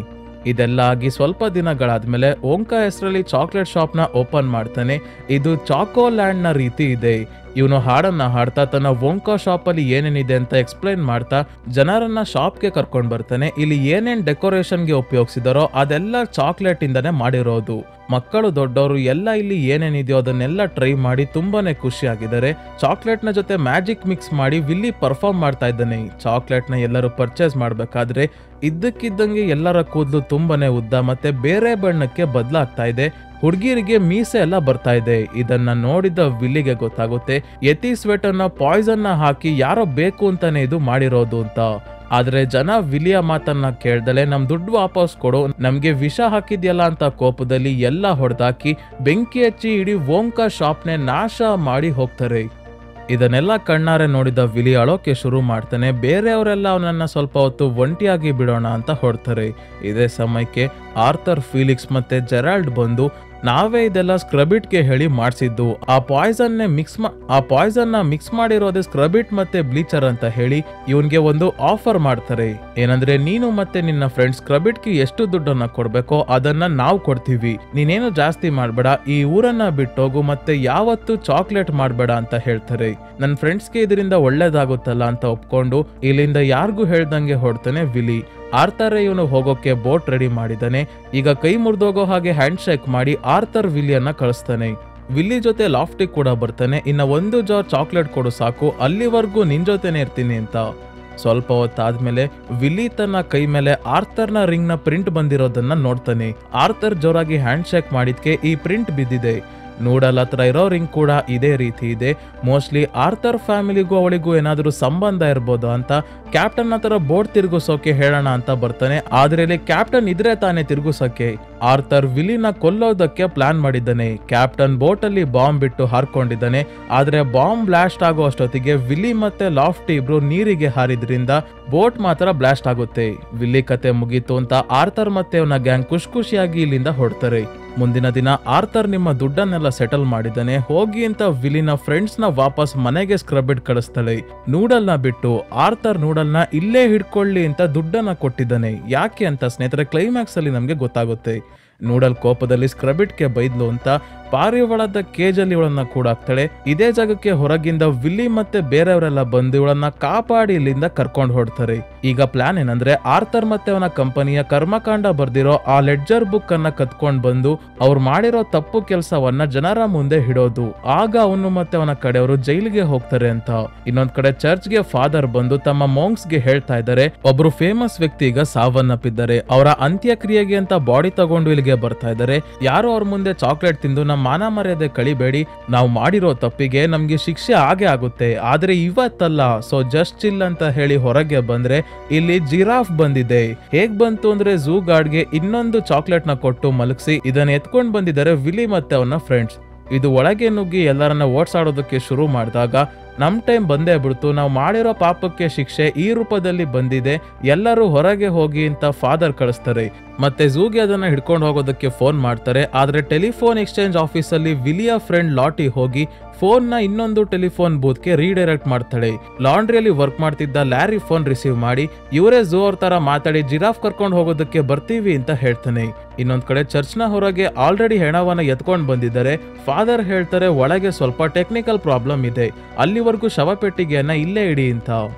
ಇದೆಲ್ಲ ಆಗಿ ಸ್ವಲ್ಪ ದಿನಗಳಾದ್ಮೇಲೆ ಓಂಕಾ ಹೆಸರಲ್ಲಿ ಚಾಕ್ಲೇಟ್ ಶಾಪ್ ನ ಓಪನ್ ಮಾಡ್ತಾನೆ. ಇದು ಚಾಕೋ ಲ್ಯಾಂಡ್ ನ ರೀತಿ ಇದೆ. ಇವನು ಹಾಡನ್ನ ಹಾಡ್ತಾ ತನ್ನ ವೋಂಕಾ ಶಾಪ್ ಅಲ್ಲಿ ಏನೇನಿದೆ ಅಂತ ಎಕ್ಸ್ಪ್ಲೈನ್ ಮಾಡ್ತಾ ಜನರನ್ನ ಶಾಪ್ಗೆ ಕರ್ಕೊಂಡ್ ಬರ್ತಾನೆ. ಇಲ್ಲಿ ಏನೇನ್ ಡೆಕೋರೇಷನ್ಗೆ ಉಪಯೋಗಿಸಿದಾರೋ ಅದೆಲ್ಲ ಚಾಕ್ಲೇಟ್ ಇಂದಾನೆ ಮಾಡಿರೋದು. ಮಕ್ಕಳು ದೊಡ್ಡವರು ಎಲ್ಲ ಇಲ್ಲಿ ಏನೇನಿದೆಯೋ ಅದನ್ನೆಲ್ಲ ಟ್ರೈ ಮಾಡಿ ತುಂಬಾನೇ ಖುಷಿ ಆಗಿದ್ದಾರೆ. ಚಾಕ್ಲೇಟ್ ನ ಜೊತೆ ಮ್ಯಾಜಿಕ್ ಮಿಕ್ಸ್ ಮಾಡಿ ವಿಲ್ಲಿ ಪರ್ಫಾರ್ಮ್ ಮಾಡ್ತಾ ಇದ್ದಾನೆ. ಚಾಕ್ಲೇಟ್ ನ ಎಲ್ಲರೂ ಪರ್ಚೇಸ್ ಮಾಡ್ಬೇಕಾದ್ರೆ ಇದ್ದಕ್ಕಿದ್ದಂಗೆ ಎಲ್ಲರ ಕೂದಲು ತುಂಬಾನೇ ಉದ್ದ ಮತ್ತೆ ಬೇರೆ ಬಣ್ಣಕ್ಕೆ ಬದಲಾಗ್ತಾ ಇದೆ. ಹುಡುಗಿರಿಗೆ ಮೀಸೆ ಎಲ್ಲ ಬರ್ತಾ ಇದೆ. ಇದನ್ನ ನೋಡಿದ ವಿಲ್ಲಿಗೆ ಗೊತ್ತಾಗುತ್ತೆ ಯತಿ ಸ್ವೆಟ್ ಅನ್ನ ಪಾಯ್ಸನ್ ನ ಹಾಕಿ ಯಾರೋ ಬೇಕು ಅಂತಾನೆ ಇದು ಮಾಡಿರೋದು ಅಂತ. ಆದ್ರೆ ಜನ ವಿಲಿಯ ಮಾತನ್ನ ಕೇಳ್ದಲೆ ನಮ್ ದುಡ್ಡು ವಾಪಸ್ ಕೊಡು, ನಮ್ಗೆ ವಿಷ ಹಾಕಿದ್ಯಲ್ಲ ಅಂತ ಕೋಪದಲ್ಲಿ ಎಲ್ಲ ಹೊಡೆದಾಕಿ ಬೆಂಕಿ ಹಚ್ಚಿ ಇಡೀ ವೋಂಕಾ ಶಾಪ್ನೆ ನಾಶ ಮಾಡಿ ಹೋಗ್ತಾರೆ. ಇದನ್ನೆಲ್ಲ ಕಣ್ಣಾರೆ ನೋಡಿದ ವಿಲಿ ಅಳೋಕೆ ಶುರು ಮಾಡ್ತಾನೆ. ಬೇರೆಯವರೆಲ್ಲ ಅವನನ್ನ ಸ್ವಲ್ಪ ಹೊತ್ತು ಒಂಟಿಯಾಗಿ ಬಿಡೋಣ ಅಂತ ಹೊಡ್ತಾರೆ. ಇದೇ ಸಮಯಕ್ಕೆ ಆರ್ಥರ್, ಫೀಲಿಕ್ಸ್ ಮತ್ತೆ ಜೆರಾಲ್ಡ್ ಬಂದು ನಾವೇ ಇದೆಲ್ಲ ಸ್ಕ್ರಬಿಟ್ಗೆ ಹೇಳಿ ಮಾಡಿಸಿದ್ದು, ಆ ಪಾಯ್ಸನ್ ನ ಮಿಕ್ಸ್ ಮಾಡಿರೋದೇ ಸ್ಕ್ರಬಿಟ್ ಮತ್ತೆ ಬ್ಲೀಚರ್ ಅಂತ ಹೇಳಿ ಇವನ್ಗೆ ಒಂದು ಆಫರ್ ಮಾಡ್ತಾರೆ. ಏನಂದ್ರೆ ನೀನು ಮತ್ತೆ ನಿನ್ನ ಫ್ರೆಂಡ್ಸ್ ಸ್ಕ್ರಬಿಟ್ಗೆ ಎಷ್ಟು ದುಡ್ಡನ್ನ ಕೊಡ್ಬೇಕೋ ಅದನ್ನ ನಾವು ಕೊಡ್ತೀವಿ, ನೀನೇನು ಜಾಸ್ತಿ ಮಾಡ್ಬೇಡ, ಈ ಊರನ್ನ ಬಿಟ್ಟೋಗು ಮತ್ತೆ ಯಾವತ್ತು ಚಾಕ್ಲೇಟ್ ಮಾಡ್ಬೇಡ ಅಂತ ಹೇಳ್ತಾರೆ. ನನ್ನ ಫ್ರೆಂಡ್ಸ್ಗೆ ಇದರಿಂದ ಒಳ್ಳೇದಾಗುತ್ತಲ್ಲ ಅಂತ ಒಪ್ಕೊಂಡು ಇಲ್ಲಿಂದ ಯಾರಿಗೂ ಹೇಳ್ದಂಗೆ ಹೊಡ್ತಾನೆ ವಿಲಿ. ಆರ್ಥರ್ ಇವನು ಹೋಗೋಕೆ ಬೋಟ್ ರೆಡಿ ಮಾಡಿದಾನೆ. ಈಗ ಕೈ ಮುರಿದೋಗೋ ಹಾಗೆ ಹ್ಯಾಂಡ್ ಶೇಕ್ ಮಾಡಿ ಆರ್ಥರ್ ವಿಲಿಯನ್ನ ಕಳಿಸ್ತಾನೆ. ವಿಲ್ಲಿ ಜೊತೆ ಲಾಫ್ಟಿ ಕೂಡ ಬರ್ತಾನೆ. ಇನ್ನ 1 ಜಾರ್ ಚಾಕ್ಲೇಟ್ ಕೊಡು ಸಾಕು, ಅಲ್ಲಿವರೆಗೂ ನಿನ್ ಜೊತೆನೆ ಇರ್ತೀನಿ ಅಂತ. ಸ್ವಲ್ಪ ಹೊತ್ತಾದ್ಮೇಲೆ ವಿಲ್ಲಿ ತನ್ನ ಕೈ ಮೇಲೆ ಆರ್ಥರ್ನ ರಿಂಗ್ ನ ಪ್ರಿಂಟ್ ಬಂದಿರೋದನ್ನ ನೋಡ್ತಾನೆ. ಆರ್ಥರ್ ಜೋರಾಗಿ ಹ್ಯಾಂಡ್ ಶೇಕ್ ಮಾಡಿದ್ಕೆ ಈ ಪ್ರಿಂಟ್ ಬಿದ್ದಿದೆ. ನೂಡಲ್ ಹತ್ರ ಇರೋ ರಿಂಗ್ ಕೂಡ ಇದೇ ರೀತಿ ಇದೆ. ಮೋಸ್ಟ್ಲಿ ಆರ್ಥರ್ ಫ್ಯಾಮಿಲಿಗೂ ಅವಳಿಗೂ ಏನಾದ್ರೂ ಸಂಬಂಧ ಇರ್ಬೋದು ಅಂತ ಕ್ಯಾಪ್ಟನ್ ಹತ್ರ ಬೋಟ್ ತಿರುಗಿಸೋಕೆ ಹೇಳೋಣ ಅಂತ ಬರ್ತಾನೆ. ಆದ್ರೆ ಇಲ್ಲಿ ಕ್ಯಾಪ್ಟನ್ ಇದ್ರೆ ತಾನೇ ತಿರುಗಿಸೋಕೆ. ಆರ್ಥರ್ ವಿಲಿನ ಕೊಲ್ಲೋದಕ್ಕೆ ಪ್ಲಾನ್ ಮಾಡಿದ್ದಾನೆ. ಕ್ಯಾಪ್ಟನ್ ಬೋಟ್ ಅಲ್ಲಿ ಬಾಂಬ್ ಬಿಟ್ಟು ಹಾರ್ಕೊಂಡಿದ್ದಾನೆ. ಆದ್ರೆ ಬಾಂಬ್ ಬ್ಲಾಸ್ಟ್ ಆಗೋ ಅಷ್ಟೊತ್ತಿಗೆ ವಿಲಿ ಮತ್ತೆ ಲಾಫ್ಟಿ ಇಬ್ರು ನೀರಿಗೆ ಹಾರಿದ್ರಿಂದ ಬೋಟ್ ಮಾತ್ರ ಬ್ಲಾಸ್ಟ್ ಆಗುತ್ತೆ. ವಿಲ್ಲಿ ಕತೆ ಮುಗೀತು ಅಂತ ಆರ್ಥರ್ ಮತ್ತೆ ಅವನ ಗ್ಯಾಂಗ್ ಖುಷಿಯಾಗಿ ಇಲ್ಲಿಂದ ಹೊರಡ್ತಾರೆ. ಮುಂದಿನ ದಿನ ಆರ್ಥರ್ ನಿಮ್ಮ ದುಡ್ಡನ್ನೆಲ್ಲ ಸೆಟಲ್ ಮಾಡಿದ್ದಾನೆ, ಹೋಗಿ ಅಂತ ವಿಲಿನ ಫ್ರೆಂಡ್ಸ್ ನ ವಾಪಸ್ ಮನೆಗೆ ಸ್ಕ್ರಬಿಡ್ ಕಳಿಸ್ತಾಳೆ. ನೂಡಲ್ ನ ಬಿಟ್ಟು ಆರ್ಥರ್ ನೂಡಲ್ ನ ಇಲ್ಲೇ ಹಿಡ್ಕೊಳ್ಳಿ ಅಂತ ದುಡ್ಡನ್ನ ಕೊಟ್ಟಿದ್ದಾನೆ. ಯಾಕೆ ಅಂತ ಸ್ನೇಹಿತರೆ ಕ್ಲೈಮ್ಯಾಕ್ಸ್ ಅಲ್ಲಿ ನಮ್ಗೆ ಗೊತ್ತಾಗುತ್ತೆ. ನೂಡಲ್ ಕೋಪದಲ್ಲಿ ಸ್ಕ್ರಬಿಟ್ಗೆ ಬೈದ್ಲು ಅಂತ ಪಾರಿವಾಳದ ಕೇಜಲ್ಲಿ ಇವಳನ್ನ ಕೂಡ ಹಾಕ್ತಾಳೆ. ಇದೇ ಜಾಗಕ್ಕೆ ಹೊರಗಿಂದ ವಿಲ್ಲಿ ಮತ್ತೆ ಬೇರೆಯವರೆಲ್ಲ ಬಂದು ಇವಳನ್ನ ಕಾಪಾಡಿ ಇಲ್ಲಿಂದ ಕರ್ಕೊಂಡು ಹೊಡ್ತಾರೆ. ಈಗ ಪ್ಲಾನ್ ಏನಂದ್ರೆ ಆರ್ಥರ್ ಮತ್ತೆ ಅವನ ಕಂಪನಿಯ ಕರ್ಮಕಾಂಡ ಬರ್ದಿರೋ ಆ ಲೆಡ್ಜರ್ ಬುಕ್ ಅನ್ನ ಕತ್ಕೊಂಡ್ ಬಂದು ಅವ್ರು ಮಾಡಿರೋ ತಪ್ಪು ಕೆಲಸವನ್ನ ಜನರ ಮುಂದೆ ಹಿಡೋದು. ಆಗ ಅವನು ಮತ್ತೆ ಅವನ ಕಡೆಯವರು ಜೈಲಿಗೆ ಹೋಗ್ತಾರೆ ಅಂತ. ಇನ್ನೊಂದ್ ಕಡೆ ಚರ್ಚ್ಗೆ ಫಾದರ್ ಬಂದು ತಮ್ಮ ಮಾಂಕ್ಸ್ ಗೆ ಹೇಳ್ತಾ ಇದ್ದಾರೆ, ಒಬ್ರು ಫೇಮಸ್ ವ್ಯಕ್ತಿ ಈಗ ಸಾವನ್ನಪ್ಪಿದ್ದಾರೆ, ಅವರ ಅಂತ್ಯಕ್ರಿಯೆಗೆ ಅಂತ ಬಾಡಿ ತಗೊಂಡು ಇಲ್ಲಿಗೆ ಬರ್ತಾ ಇದ್ದಾರೆ. ಯಾರು ಅವ್ರ ಮುಂದೆ ಚಾಕ್ಲೇಟ್ ತಿಂದು ನಮ್ಮ ಮಾನ ಮರ್ಯಾದೆ ಕಳಿಬೇಡಿ, ನಾವು ಮಾಡಿರೋ ತಪ್ಪಿಗೆ ನಮ್ಗೆ ಶಿಕ್ಷೆ ಆಗೇ ಆಗುತ್ತೆ, ಆದ್ರೆ ಇವತ್ತಲ್ಲ, ಸೊ ಜಸ್ಟ್ ಚಿಲ್ ಅಂತ ಹೇಳಿ ಹೊರಗೆ ಬಂದ್ರೆ ಇಲ್ಲಿ ಜಿರಾಫ್ ಬಂದಿದೆ. ಹೇಗ್ ಬಂತು ಅಂದ್ರೆ ಝೂ ಗಾರ್ಡ್ಗೆ ಇನ್ನೊಂದು ಚಾಕ್ಲೇಟ್ ನ ಕೊಟ್ಟು ಮಲಗಿಸಿ ಇದನ್ನ ಎತ್ಕೊಂಡ್ ಬಂದಿದ್ದಾರೆ ವಿಲಿ ಮತ್ತೆ ಅವನ ಫ್ರೆಂಡ್ಸ್. ಇದು ಒಳಗೆ ನುಗ್ಗಿ ಎಲ್ಲರನ್ನ ಓಡ್ಸಾಡೋದಕ್ಕೆ ಶುರು ಮಾಡಿದಾಗ ನಮ್ ಟೈಮ್ ಬಂದೇ ಬಿಡ್ತು, ನಾವು ಮಾಡಿರೋ ಪಾಪಕ್ಕೆ ಶಿಕ್ಷೆ ಈ ರೂಪದಲ್ಲಿ ಬಂದಿದೆ, ಎಲ್ಲರೂ ಹೊರಗೆ ಹೋಗಿ ಅಂತ ಫಾದರ್ ಕಳಿಸ್ತಾರೆ. ಮತ್ತೆ ಝೂಗೆ ಅದನ್ನ ಹಿಡ್ಕೊಂಡು ಹೋಗೋದಕ್ಕೆ ಫೋನ್ ಮಾಡ್ತಾರೆ. ಆದ್ರೆ ಟೆಲಿಫೋನ್ ಎಕ್ಸ್ಚೇಂಜ್ ಆಫೀಸ್ ಅಲ್ಲಿ ವಿಲಿಯ ಫ್ರೆಂಡ್ ಲಾಟಿ ಹೋಗಿ ಫೋನ್ ನ ಇನ್ನೊಂದು ಟೆಲಿಫೋನ್ ಬೂತ್ ಗೆ ರೀಡೈರೆಕ್ಟ್ ಮಾಡ್ತಾಳೆ. ಲಾಂಡ್ರಿಯಲ್ಲಿ ವರ್ಕ್ ಮಾಡ್ತಿದ್ದ ಲ್ಯಾರಿ ಫೋನ್ ರಿಸೀವ್ ಮಾಡಿ ಇವರೇ ಝೂ ಅವ್ರ ತರ ಮಾತಾಡಿ ಜಿರಾಫ್ ಕರ್ಕೊಂಡು ಹೋಗೋದಕ್ಕೆ ಬರ್ತೀವಿ ಅಂತ ಹೇಳ್ತಾನೆ. ಇನ್ನೊಂದ್ ಕಡೆ ಚರ್ಚ್ ನ ಹೊರಗೆ ಆಲ್ರೆಡಿ ಹೆಣವನ್ನ ಎತ್ಕೊಂಡ್ ಬಂದಿದ್ದಾರೆ. ಫಾದರ್ ಹೇಳ್ತಾರೆ ಒಳಗೆ ಸ್ವಲ್ಪ ಟೆಕ್ನಿಕಲ್ ಪ್ರಾಬ್ಲಮ್ ಇದೆ, ಅಲ್ಲಿವರೆಗೂ ಶವಪೆಟ್ಟಿಗೆಯನ್ನ ಇಲ್ಲೇ ಇಡಿ ಅಂತ.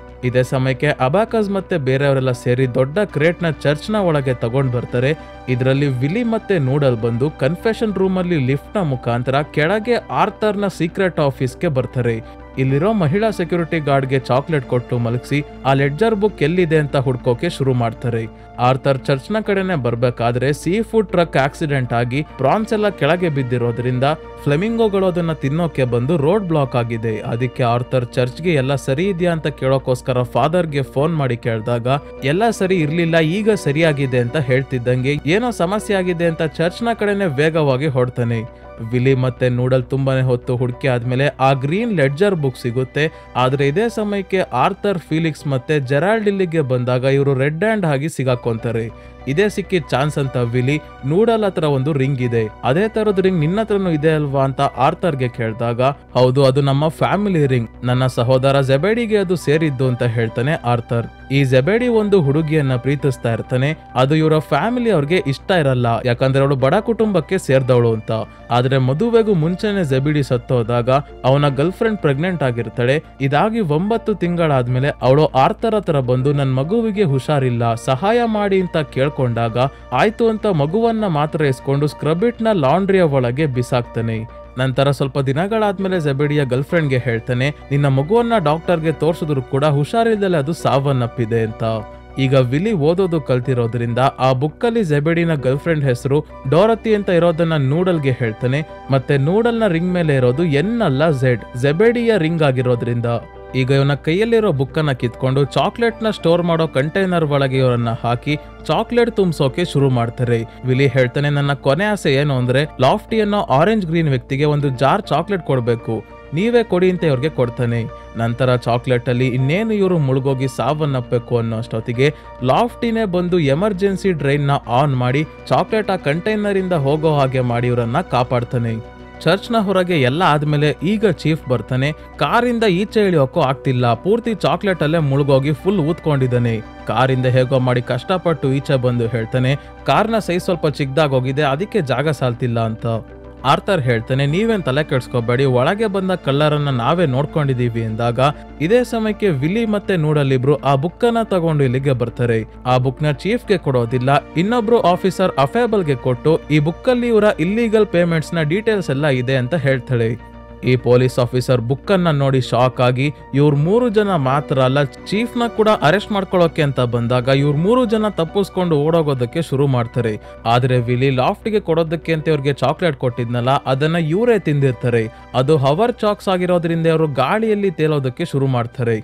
ಇದೇ ಸಮಯಕ್ಕೆ ಅಬಾಕಸ್ ಮತ್ತೆ ಬೇರೆಯವರೆಲ್ಲ ಸೇರಿ ದೊಡ್ಡ ಕ್ರೇಟ್ ನ ಚರ್ಚ್ ನ ಒಳಗೆ ತಗೊಂಡ್ ಬರ್ತಾರೆ. ಇದರಲ್ಲಿ ವಿಲಿ ಮತ್ತೆ ನೂಡಲ್ ಬಂದು ಕನ್ಫೆಷನ್ ರೂಮ್ ಅಲ್ಲಿ ಲಿಫ್ಟ್ ನ ಮುಖಾಂತರ ಕೆಳಗೆ ಆರ್ಥರ್ ನ ಸೀಕ್ರೆಟ್ ಆಫೀಸ್ಗೆ ಬರ್ತಾರೆ. ಇಲ್ಲಿರೋ ಮಹಿಳಾ ಸೆಕ್ಯೂರಿಟಿ ಗಾರ್ಡ್ಗೆ ಚಾಕ್ಲೇಟ್ ಕೊಟ್ಟು ಮಲಗಿಸಿ ಆ ಲೆಡ್ಜರ್ ಬುಕ್ ಎಲ್ಲಿದೆ ಅಂತ ಹುಡ್ಕೋಕೆ ಶುರು ಮಾಡ್ತಾರೆ. ಆರ್ಥರ್ ಚರ್ಚ್ ನ ಕಡೆನೆ ಬರ್ಬೇಕಾದ್ರೆ ಸೀ ಫುಡ್ ಟ್ರಕ್ ಆಕ್ಸಿಡೆಂಟ್ ಆಗಿ ಪ್ರಾನ್ಸ್ ಎಲ್ಲ ಕೆಳಗೆ ಬಿದ್ದಿರೋದ್ರಿಂದ ಫ್ಲೆಮಿಂಗೋಗಳು ಅದನ್ನ ತಿನ್ನೋಕೆ ಬಂದು ರೋಡ್ ಬ್ಲಾಕ್ ಆಗಿದೆ. ಅದಕ್ಕೆ ಆರ್ಥರ್ ಚರ್ಚ್ಗೆ ಎಲ್ಲ ಸರಿ ಇದೆಯಾ ಅಂತ ಕೇಳೋಕೋಸ್ಕರ ಫಾದರ್ಗೆ ಫೋನ್ ಮಾಡಿ ಕೇಳಿದಾಗ ಎಲ್ಲ ಸರಿ ಇರ್ಲಿಲ್ಲ, ಈಗ ಸರಿಯಾಗಿದೆ ಅಂತ ಹೇಳ್ತಿದ್ದಂಗೆ ಏನೋ ಸಮಸ್ಯೆ ಆಗಿದೆ ಅಂತ ಚರ್ಚ್ ನ ಕಡೆನೆ ವೇಗವಾಗಿ ಹೊಡ್ತಾನೆ. ವಿಲಿ ಮತ್ತೆ ನೂಡಲ್ ತುಂಬಾನೇ ಹೊತ್ತು ಹುಡುಕಿ ಆದ್ಮೇಲೆ ಆ ಗ್ರೀನ್ ಲೆಡ್ಜರ್ ಬುಕ್ ಸಿಗುತ್ತೆ. ಆದ್ರೆ ಇದೇ ಸಮಯಕ್ಕೆ ಆರ್ಥರ್, ಫೀಲಿಕ್ಸ್ ಮತ್ತೆ ಜೆರಾಲ್ಡ್ ಇಲ್ಲಿಗೆ ಬಂದಾಗ ಇವರು ರೆಡ್ ಹ್ಯಾಂಡ್ ಆಗಿ ಸಿಗಾಕೊಂತಾರೆ. ಇದೇ ಸಿಕ್ಕಿದ ಚಾನ್ಸ್ ಅಂತ ವಿಲಿ ನೂಡಲ್ ಹತ್ರ ಒಂದು ರಿಂಗ್ ಇದೆ, ಅದೇ ತರದ ರಿಂಗ್ ನಿನ್ನ ಹತ್ರನೂ ಇದೆ ಅಲ್ವಾ ಅಂತ ಆರ್ಥರ್ಗೆ ಕೇಳಿದಾಗ ಹೌದು, ಅದು ನಮ್ಮ ಫ್ಯಾಮಿಲಿ ರಿಂಗ್, ನನ್ನ ಸಹೋದರ ಜೆಬೇಡಿಗೆ ಅದು ಸೇರಿದ್ದು ಅಂತ ಹೇಳ್ತಾನೆ ಆರ್ಥರ್. ಈ ಜೆಬೇಡಿ ಒಂದು ಹುಡುಗಿಯನ್ನ ಪ್ರೀತಿಸ್ತಾ ಇರ್ತಾನೆ. ಅದು ಇವರ ಫ್ಯಾಮಿಲಿ ಅವ್ರಿಗೆ ಇಷ್ಟ ಇರಲ್ಲ, ಯಾಕಂದ್ರೆ ಅವಳು ಬಡ ಕುಟುಂಬಕ್ಕೆ ಸೇರ್ದವಳು ಅಂತ. ಆದ್ರೆ ಮದುವೆಗೂ ಮುಂಚೆನೆ ಜೆಬೇಡಿ ಸತ್ತೋದಾಗ ಅವನ ಗರ್ಲ್ ಫ್ರೆಂಡ್ ಪ್ರೆಗ್ನೆಂಟ್ ಆಗಿರ್ತಾಳೆ. ಇದಾಗಿ 9 ತಿಂಗಳಾದ್ಮೇಲೆ ಅವಳು ಆರ್ಥರ್ ಹತ್ರ ಬಂದು ನನ್ ಮಗುವಿಗೆ ಹುಷಾರಿಲ್ಲ, ಸಹಾಯ ಮಾಡಿ ಅಂತ ಕೇಳ್ಕೊಂಡಾಗ ಆಯ್ತು ಅಂತ ಮಗುವನ್ನ ಮಾತ್ರ ಇಸ್ಕೊಂಡು ಸ್ಕ್ರಬಿಟ್ ನ ಲಾಂಡ್ರಿಯ ಒಳಗೆ ಬಿಸಾಕ್ತಾನೆ. ನಂತರ ಸ್ವಲ್ಪ ದಿನಗಳಾದ್ಮೇಲೆ ಜೆಬೇಡಿಯ ಗರ್ಲ್ ಫ್ರೆಂಡ್ಗೆ ಹೇಳ್ತಾನೆ, ನಿನ್ನ ಮಗುವನ್ನ ಡಾಕ್ಟರ್ಗೆ ತೋರ್ಸಿದ್ರು ಕೂಡ ಹುಷಾರಿಲ್ಲದೆ ಅದು ಸಾವನ್ನಪ್ಪಿದೆ ಅಂತ. ಈಗ ವಿಲಿ ಓದೋದು ಕಲ್ತಿರೋದ್ರಿಂದ ಆ ಬುಕ್ಕಲ್ಲಿ ಜೆಬೇಡಿನ ಗರ್ಲ್ ಫ್ರೆಂಡ್ ಹೆಸರು ಡೋರತಿ ಅಂತ ಇರೋದನ್ನ ನೂಡಲ್ಗೆ ಹೇಳ್ತಾನೆ. ಮತ್ತೆ ನೂಡಲ್ ನ ರಿಂಗ್ ಮೇಲೆ ಇರೋದು ಎನ್ ಅಲ್ಲ ಝೆಡ್, ಜೆಬೇಡಿಯ ರಿಂಗ್ ಆಗಿರೋದ್ರಿಂದ ಈಗ ಇವನ ಕೈಯಲ್ಲಿರೋ ಬುಕ್ ಅನ್ನ ಕಿತ್ಕೊಂಡು ಚಾಕ್ಲೇಟ್ ನ ಸ್ಟೋರ್ ಮಾಡೋ ಕಂಟೈನರ್ ಒಳಗೆ ಇವರನ್ನ ಹಾಕಿ ಚಾಕ್ಲೇಟ್ ತುಂಬಿಸೋಕೆ ಶುರು ಮಾಡ್ತಾರೆ. ವಿಲಿ ಹೇಳ್ತಾನೆ, ನನ್ನ ಕೊನೆ ಆಸೆ ಏನು ಅಂದ್ರೆ ಲಾಫ್ಟಿ ಅನ್ನೋ ಆರೆಂಜ್ ಗ್ರೀನ್ ವ್ಯಕ್ತಿಗೆ ಒಂದು ಜಾರ್ ಚಾಕ್ಲೇಟ್ ಕೊಡ್ಬೇಕು, ನೀವೇ ಕೊಡಿ ಅಂತ ಇವ್ರಿಗೆ ಕೊಡ್ತಾನೆ. ನಂತರ ಚಾಕ್ಲೇಟ್ ಅಲ್ಲಿ ಇನ್ನೇನು ಇವರು ಮುಳುಗೋಗಿ ಸಾವನ್ನಪ್ಪಬೇಕು ಅನ್ನೋ ಅಷ್ಟೊತ್ತಿಗೆ ಲಾಫ್ಟಿನೇ ಬಂದು ಎಮರ್ಜೆನ್ಸಿ ಡ್ರೈನ್ ನ ಆನ್ ಮಾಡಿ ಚಾಕ್ಲೇಟ್ ಆ ಕಂಟೈನರ್ ಇಂದ ಹೋಗೋ ಹಾಗೆ ಮಾಡಿ ಇವರನ್ನ ಕಾಪಾಡ್ತಾನೆ. ಚರ್ಚ್ ನ ಹೊರಗೆ ಎಲ್ಲ ಆದ್ಮೇಲೆ ಈಗ ಚೀಫ್ ಬರ್ತಾನೆ. ಕಾರಿಂದ ಈಚೆ ಇಳಿಯೋಕೋ ಆಗ್ತಿಲ್ಲ, ಪೂರ್ತಿ ಚಾಕ್ಲೇಟ್ ಅಲ್ಲೇ ಮುಳುಗೋಗಿ ಫುಲ್ ಊದ್ಕೊಂಡಿದ್ದಾನೆ. ಕಾರಿಂದ ಹೇಗೋ ಮಾಡಿ ಕಷ್ಟಪಟ್ಟು ಈಚೆ ಬಂದು ಹೇಳ್ತಾನೆ, ಕಾರ್ನ ಸೈಜ್ ಸ್ವಲ್ಪ ಚಿಕ್ಕದಾಗಿ ಹೋಗಿದೆ, ಅದಕ್ಕೆ ಜಾಗ ಸಾಲ್ತಿಲ್ಲ ಅಂತ. ಆರ್ಥರ್ ಹೇಳ್ತಾನೆ, ನೀವೇನ್ ತಲೆ ಕೆಡ್ಸ್ಕೋಬೇಡಿ, ಒಳಗೆ ಬಂದ ಕಳ್ಳರನ್ನ ನಾವೇ ನೋಡ್ಕೊಂಡಿದೀವಿ ಎಂದಾಗ ಇದೇ ಸಮಯಕ್ಕೆ ವಿಲಿ ಮತ್ತೆ ನೂಡಲ್ ಇಬ್ರು ಆ ಬುಕ್ ಅನ್ನ ತಗೊಂಡು ಇಲ್ಲಿಗೆ ಬರ್ತಾರೆ. ಆ ಬುಕ್ ನ ಚೀಫ್ ಗೆ ಕೊಡೋದಿಲ್ಲ, ಇನ್ನೊಬ್ರು ಆಫೀಸರ್ ಅಫೇಬಲ್ ಗೆ ಕೊಟ್ಟು ಈ ಬುಕ್ ಅಲ್ಲಿ ಇವರ ಇಲ್ಲಿಗಲ್ ಪೇಮೆಂಟ್ಸ್ ನ ಡೀಟೇಲ್ಸ್ ಎಲ್ಲ ಇದೆ ಅಂತ ಹೇಳ್ತಾಳೆ. ಈ ಪೊಲೀಸ್ ಆಫೀಸರ್ ಬುಕ್ ಅನ್ನ ನೋಡಿ ಶಾಕ್ ಆಗಿ ಇವ್ರ 3 ಜನ ಮಾತ್ರ ಅಲ್ಲ ಚೀಫ್ ನ ಕೂಡ ಅರೆಸ್ಟ್ ಮಾಡ್ಕೊಳ್ಳೋಕೆ ಅಂತ ಬಂದಾಗ ಇವ್ರ 3 ಜನ ತಪ್ಪಿಸ್ಕೊಂಡು ಓಡೋಗೋದಕ್ಕೆ ಶುರು ಮಾಡ್ತಾರೆ. ಆದ್ರೆ ವಿಲಿ ಲಾಫ್ಟ್ಗೆ ಕೊಡೋದಕ್ಕೆ ಅಂತ ಇವ್ರಿಗೆ ಚಾಕ್ಲೇಟ್ ಕೊಟ್ಟಿದ್ನಲ್ಲ ಅದನ್ನ ಇವರೇ ತಿಂದಿರ್ತಾರೆ. ಅದು ಹವರ್ ಚಾಕ್ಸ್ ಆಗಿರೋದ್ರಿಂದ ಅವರು ಗಾಳಿಯಲ್ಲಿ ತೇಲೋದಕ್ಕೆ ಶುರು ಮಾಡ್ತಾರೆ.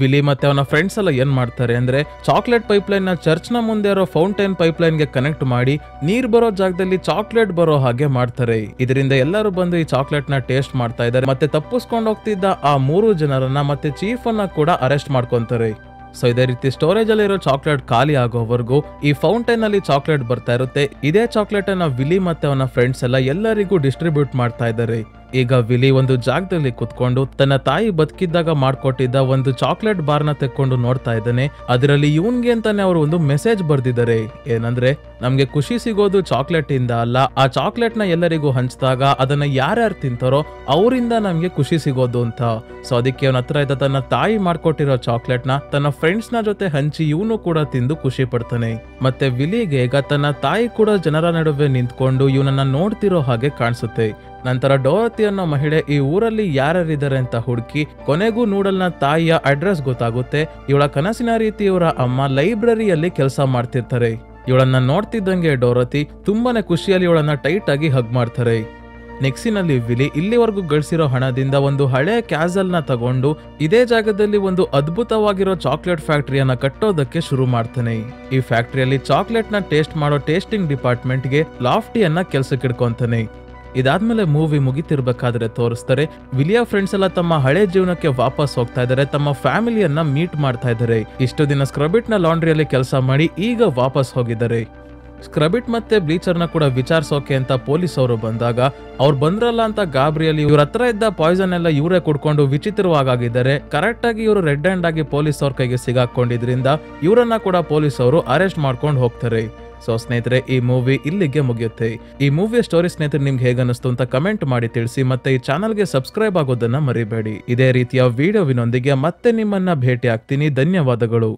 ವಿಲಿ ಮತ್ತೆ ಅವನ ಫ್ರೆಂಡ್ಸ್ ಎಲ್ಲ ಏನ್ ಮಾಡ್ತಾರೆ ಅಂದ್ರೆ ಚಾಕ್ಲೇಟ್ ಪೈಪ್ಲೈನ್ ನ ಚರ್ಚ್ ನ ಮುಂದೆ ಇರೋ ಫೌಂಟೈನ್ ಪೈಪ್ಲೈನ್ ಗೆ ಕನೆಕ್ಟ್ ಮಾಡಿ ನೀರ್ ಬರೋ ಜಾಗದಲ್ಲಿ ಚಾಕ್ಲೇಟ್ ಬರೋ ಹಾಗೆ ಮಾಡ್ತಾರೆ. ಇದರಿಂದ ಎಲ್ಲರೂ ಬಂದು ಈ ಚಾಕ್ಲೇಟ್ ನ ಟೇಸ್ಟ್ ಮಾಡ್ತಾ ಇದ್ದಾರೆ. ಮತ್ತೆ ತಪ್ಪಿಸ್ಕೊಂಡು ಹೋಗ್ತಿದ್ದ ಆ 3 ಜನರನ್ನ ಮತ್ತೆ ಚೀಫ್ ಅನ್ನ ಕೂಡ ಅರೆಸ್ಟ್ ಮಾಡ್ಕೊಂತಾರೆ. ಸೊ ಇದೇ ರೀತಿ ಸ್ಟೋರೇಜ್ ಅಲ್ಲಿ ಇರೋ ಚಾಕ್ಲೇಟ್ ಖಾಲಿ ಆಗೋವರೆಗೂ ಈ ಫೌಂಟೈನ್ ಅಲ್ಲಿ ಚಾಕ್ಲೇಟ್ ಬರ್ತಾ ಇರುತ್ತೆ. ಇದೇ ಚಾಕ್ಲೇಟ್ ಅನ್ನ ವಿಲಿ ಮತ್ತೆ ಅವನ ಫ್ರೆಂಡ್ಸ್ ಎಲ್ಲ ಎಲ್ಲರಿಗೂ ಡಿಸ್ಟ್ರಿಬ್ಯೂಟ್ ಮಾಡ್ತಾ ಇದ್ದಾರೆ. ಈಗ ವಿಲಿ ಒಂದು ಜಾಗದಲ್ಲಿ ಕುತ್ಕೊಂಡು ತನ್ನ ತಾಯಿ ಬದುಕಿದ್ದಾಗ ಮಾಡ್ಕೊಟ್ಟಿದ್ದ ಒಂದು ಚಾಕ್ಲೇಟ್ ಬಾರ್ ನ ತೆಕ್ಕೊಂಡು ನೋಡ್ತಾ ಇದ್ದಾನೆ. ಅದರಲ್ಲಿ ಇವನ್ಗೆ ಅಂತಾನೆ ಅವರು ಒಂದು ಮೆಸೇಜ್ ಬರ್ದಿದ್ದಾರೆ. ಏನಂದ್ರೆ ನಮ್ಗೆ ಖುಷಿ ಸಿಗೋದು ಚಾಕ್ಲೇಟ್ ಇಂದ ಅಲ್ಲ, ಆ ಚಾಕ್ಲೇಟ್ ನ ಎಲ್ಲರಿಗೂ ಹಂಚಿದಾಗ ಅದನ್ನ ಯಾರ್ಯಾರು ತಿಂತಾರೋ ಅವರಿಂದ ನಮ್ಗೆ ಖುಷಿ ಸಿಗೋದು ಅಂತ. ಸೊ ಅದಕ್ಕೆ ಅವನ ಹತ್ರ ಇದ್ದ ತನ್ನ ತಾಯಿ ಮಾಡ್ಕೊಟ್ಟಿರೋ ಚಾಕ್ಲೇಟ್ ನ ತನ್ನ ಫ್ರೆಂಡ್ಸ್ ನ ಜೊತೆ ಹಂಚಿ ಇವನು ಕೂಡ ತಿಂದು ಖುಷಿ ಪಡ್ತಾನೆ. ಮತ್ತೆ ವಿಲಿಗೆ ಈಗ ತನ್ನ ತಾಯಿ ಕೂಡ ಜನರ ನಡುವೆ ನಿಂತ್ಕೊಂಡು ಇವನನ್ನ ನೋಡ್ತಿರೋ ಹಾಗೆ ಕಾಣಿಸುತ್ತೆ. ನಂತರ ಡೋರತಿ ಅನ್ನೋ ಮಹಿಳೆ ಈ ಊರಲ್ಲಿ ಯಾರ್ಯಾರಿದ್ದಾರೆ ಅಂತ ಹುಡುಕಿ ಕೊನೆಗೂ ನೂಡಲ್ನ ತಾಯಿಯ ಅಡ್ರೆಸ್ ಗೊತ್ತಾಗುತ್ತೆ. ಇವಳ ಕನಸಿನ ರೀತಿ ಇವರ ಅಮ್ಮ ಲೈಬ್ರರಿಯಲ್ಲಿ ಕೆಲಸ ಮಾಡ್ತಿರ್ತಾರೆ. ಇವಳನ್ನ ನೋಡ್ತಿದ್ದಂಗೆ ಡೋರತಿ ತುಂಬಾನೇ ಖುಷಿಯಲ್ಲಿ ಇವಳನ್ನ ಟೈಟ್ ಆಗಿ ಹಗ್ ಮಾಡ್ತಾರೆ. ನೆಕ್ಸಿನಲ್ಲಿ ವಿಲಿ ಇಲ್ಲಿವರೆಗೂ ಗಳಿಸಿರೋ ಹಣದಿಂದ ಒಂದು ಹಳೆ ಕ್ಯಾಸಲ್ ನ ತಗೊಂಡು ಇದೇ ಜಾಗದಲ್ಲಿ ಒಂದು ಅದ್ಭುತವಾಗಿರೋ ಚಾಕ್ಲೇಟ್ ಫ್ಯಾಕ್ಟರಿಯನ್ನ ಕಟ್ಟೋದಕ್ಕೆ ಶುರು ಮಾಡ್ತಾನೆ. ಈ ಫ್ಯಾಕ್ಟರಿಯಲ್ಲಿ ಚಾಕ್ಲೇಟ್ ನ ಟೇಸ್ಟ್ ಮಾಡೋ ಟೇಸ್ಟಿಂಗ್ ಡಿಪಾರ್ಟ್ಮೆಂಟ್ ಗೆ ಲಾಫ್ಟಿಯನ್ನ ಕೆಲ್ಸಕ್ಕೆ ಇಡ್ಕೊಂತಾನೆ. ಇದಾದ್ಮೇಲೆ ಮೂವಿ ಮುಗಿತಿರ್ಬೇಕಾದ್ರೆ ತೋರಿಸ್ತಾರೆ ವಿಲಿಯ ಫ್ರೆಂಡ್ಸ್ ಎಲ್ಲ ತಮ್ಮ ಹಳೆ ಜೀವನಕ್ಕೆ ವಾಪಸ್ ಹೋಗ್ತಾ ಇದಾರೆ, ತಮ್ಮ ಫ್ಯಾಮಿಲಿಯನ್ನ ಮೀಟ್ ಮಾಡ್ತಾ ಇದಾರೆ. ಇಷ್ಟು ದಿನ ಸ್ಕ್ರಬಿಟ್ ನ ಲಾಂಡ್ರಿಯಲ್ಲಿ ಕೆಲಸ ಮಾಡಿ ಈಗ ವಾಪಸ್ ಹೋಗಿದ್ದಾರೆ. ಸ್ಕ್ರಬಿಟ್ ಮತ್ತೆ ಬ್ಲೀಚರ್ ನ ಕೂಡ ವಿಚಾರಿಸೋಕೆ ಅಂತ ಪೊಲೀಸ್ ಅವರು ಬಂದಾಗ ಅವ್ರು ಬಂದ್ರಲ್ಲ ಅಂತ ಗಾಬರಿಯಲ್ಲಿ ಇವ್ರ ಹತ್ರ ಇದ್ದ ಪಾಯ್ಸನ್ ಎಲ್ಲ ಇವರೇ ಕುಡ್ಕೊಂಡು ವಿಚಿತ್ರವಾಗಿದ್ದಾರೆ. ಕರೆಕ್ಟ್ ಆಗಿ ಇವರು ರೆಡ್ ಹ್ಯಾಂಡ್ ಆಗಿ ಪೊಲೀಸ್ ಅವ್ರ ಕೈಗೆ ಸಿಗಾಕೊಂಡಿದ್ರಿಂದ ಇವರನ್ನ ಕೂಡ ಪೊಲೀಸ್ ಅವರು ಅರೆಸ್ಟ್ ಮಾಡ್ಕೊಂಡು ಹೋಗ್ತಾರೆ. ಸೊ ಸ್ನೇಹಿತರೆ, ಈ ಮೂವಿ ಇಲ್ಲಿಗೆ ಮುಗಿಯುತ್ತೆ. ಈ ಮೂವಿಯ ಸ್ಟೋರಿ ಸ್ನೇಹಿತರೆ ನಿಮ್ಗೆ ಹೇಗನ್ನಿಸ್ತು ಅಂತ ಕಮೆಂಟ್ ಮಾಡಿ ತಿಳಿಸಿ. ಮತ್ತೆ ಈ ಚಾನಲ್ಗೆ ಸಬ್ಸ್ಕ್ರೈಬ್ ಆಗೋದನ್ನ ಮರಿಬೇಡಿ. ಇದೇ ರೀತಿಯ ವಿಡಿಯೋವಿನೊಂದಿಗೆ ಮತ್ತೆ ನಿಮ್ಮನ್ನ ಭೇಟಿ ಆಗ್ತೀನಿ. ಧನ್ಯವಾದಗಳು.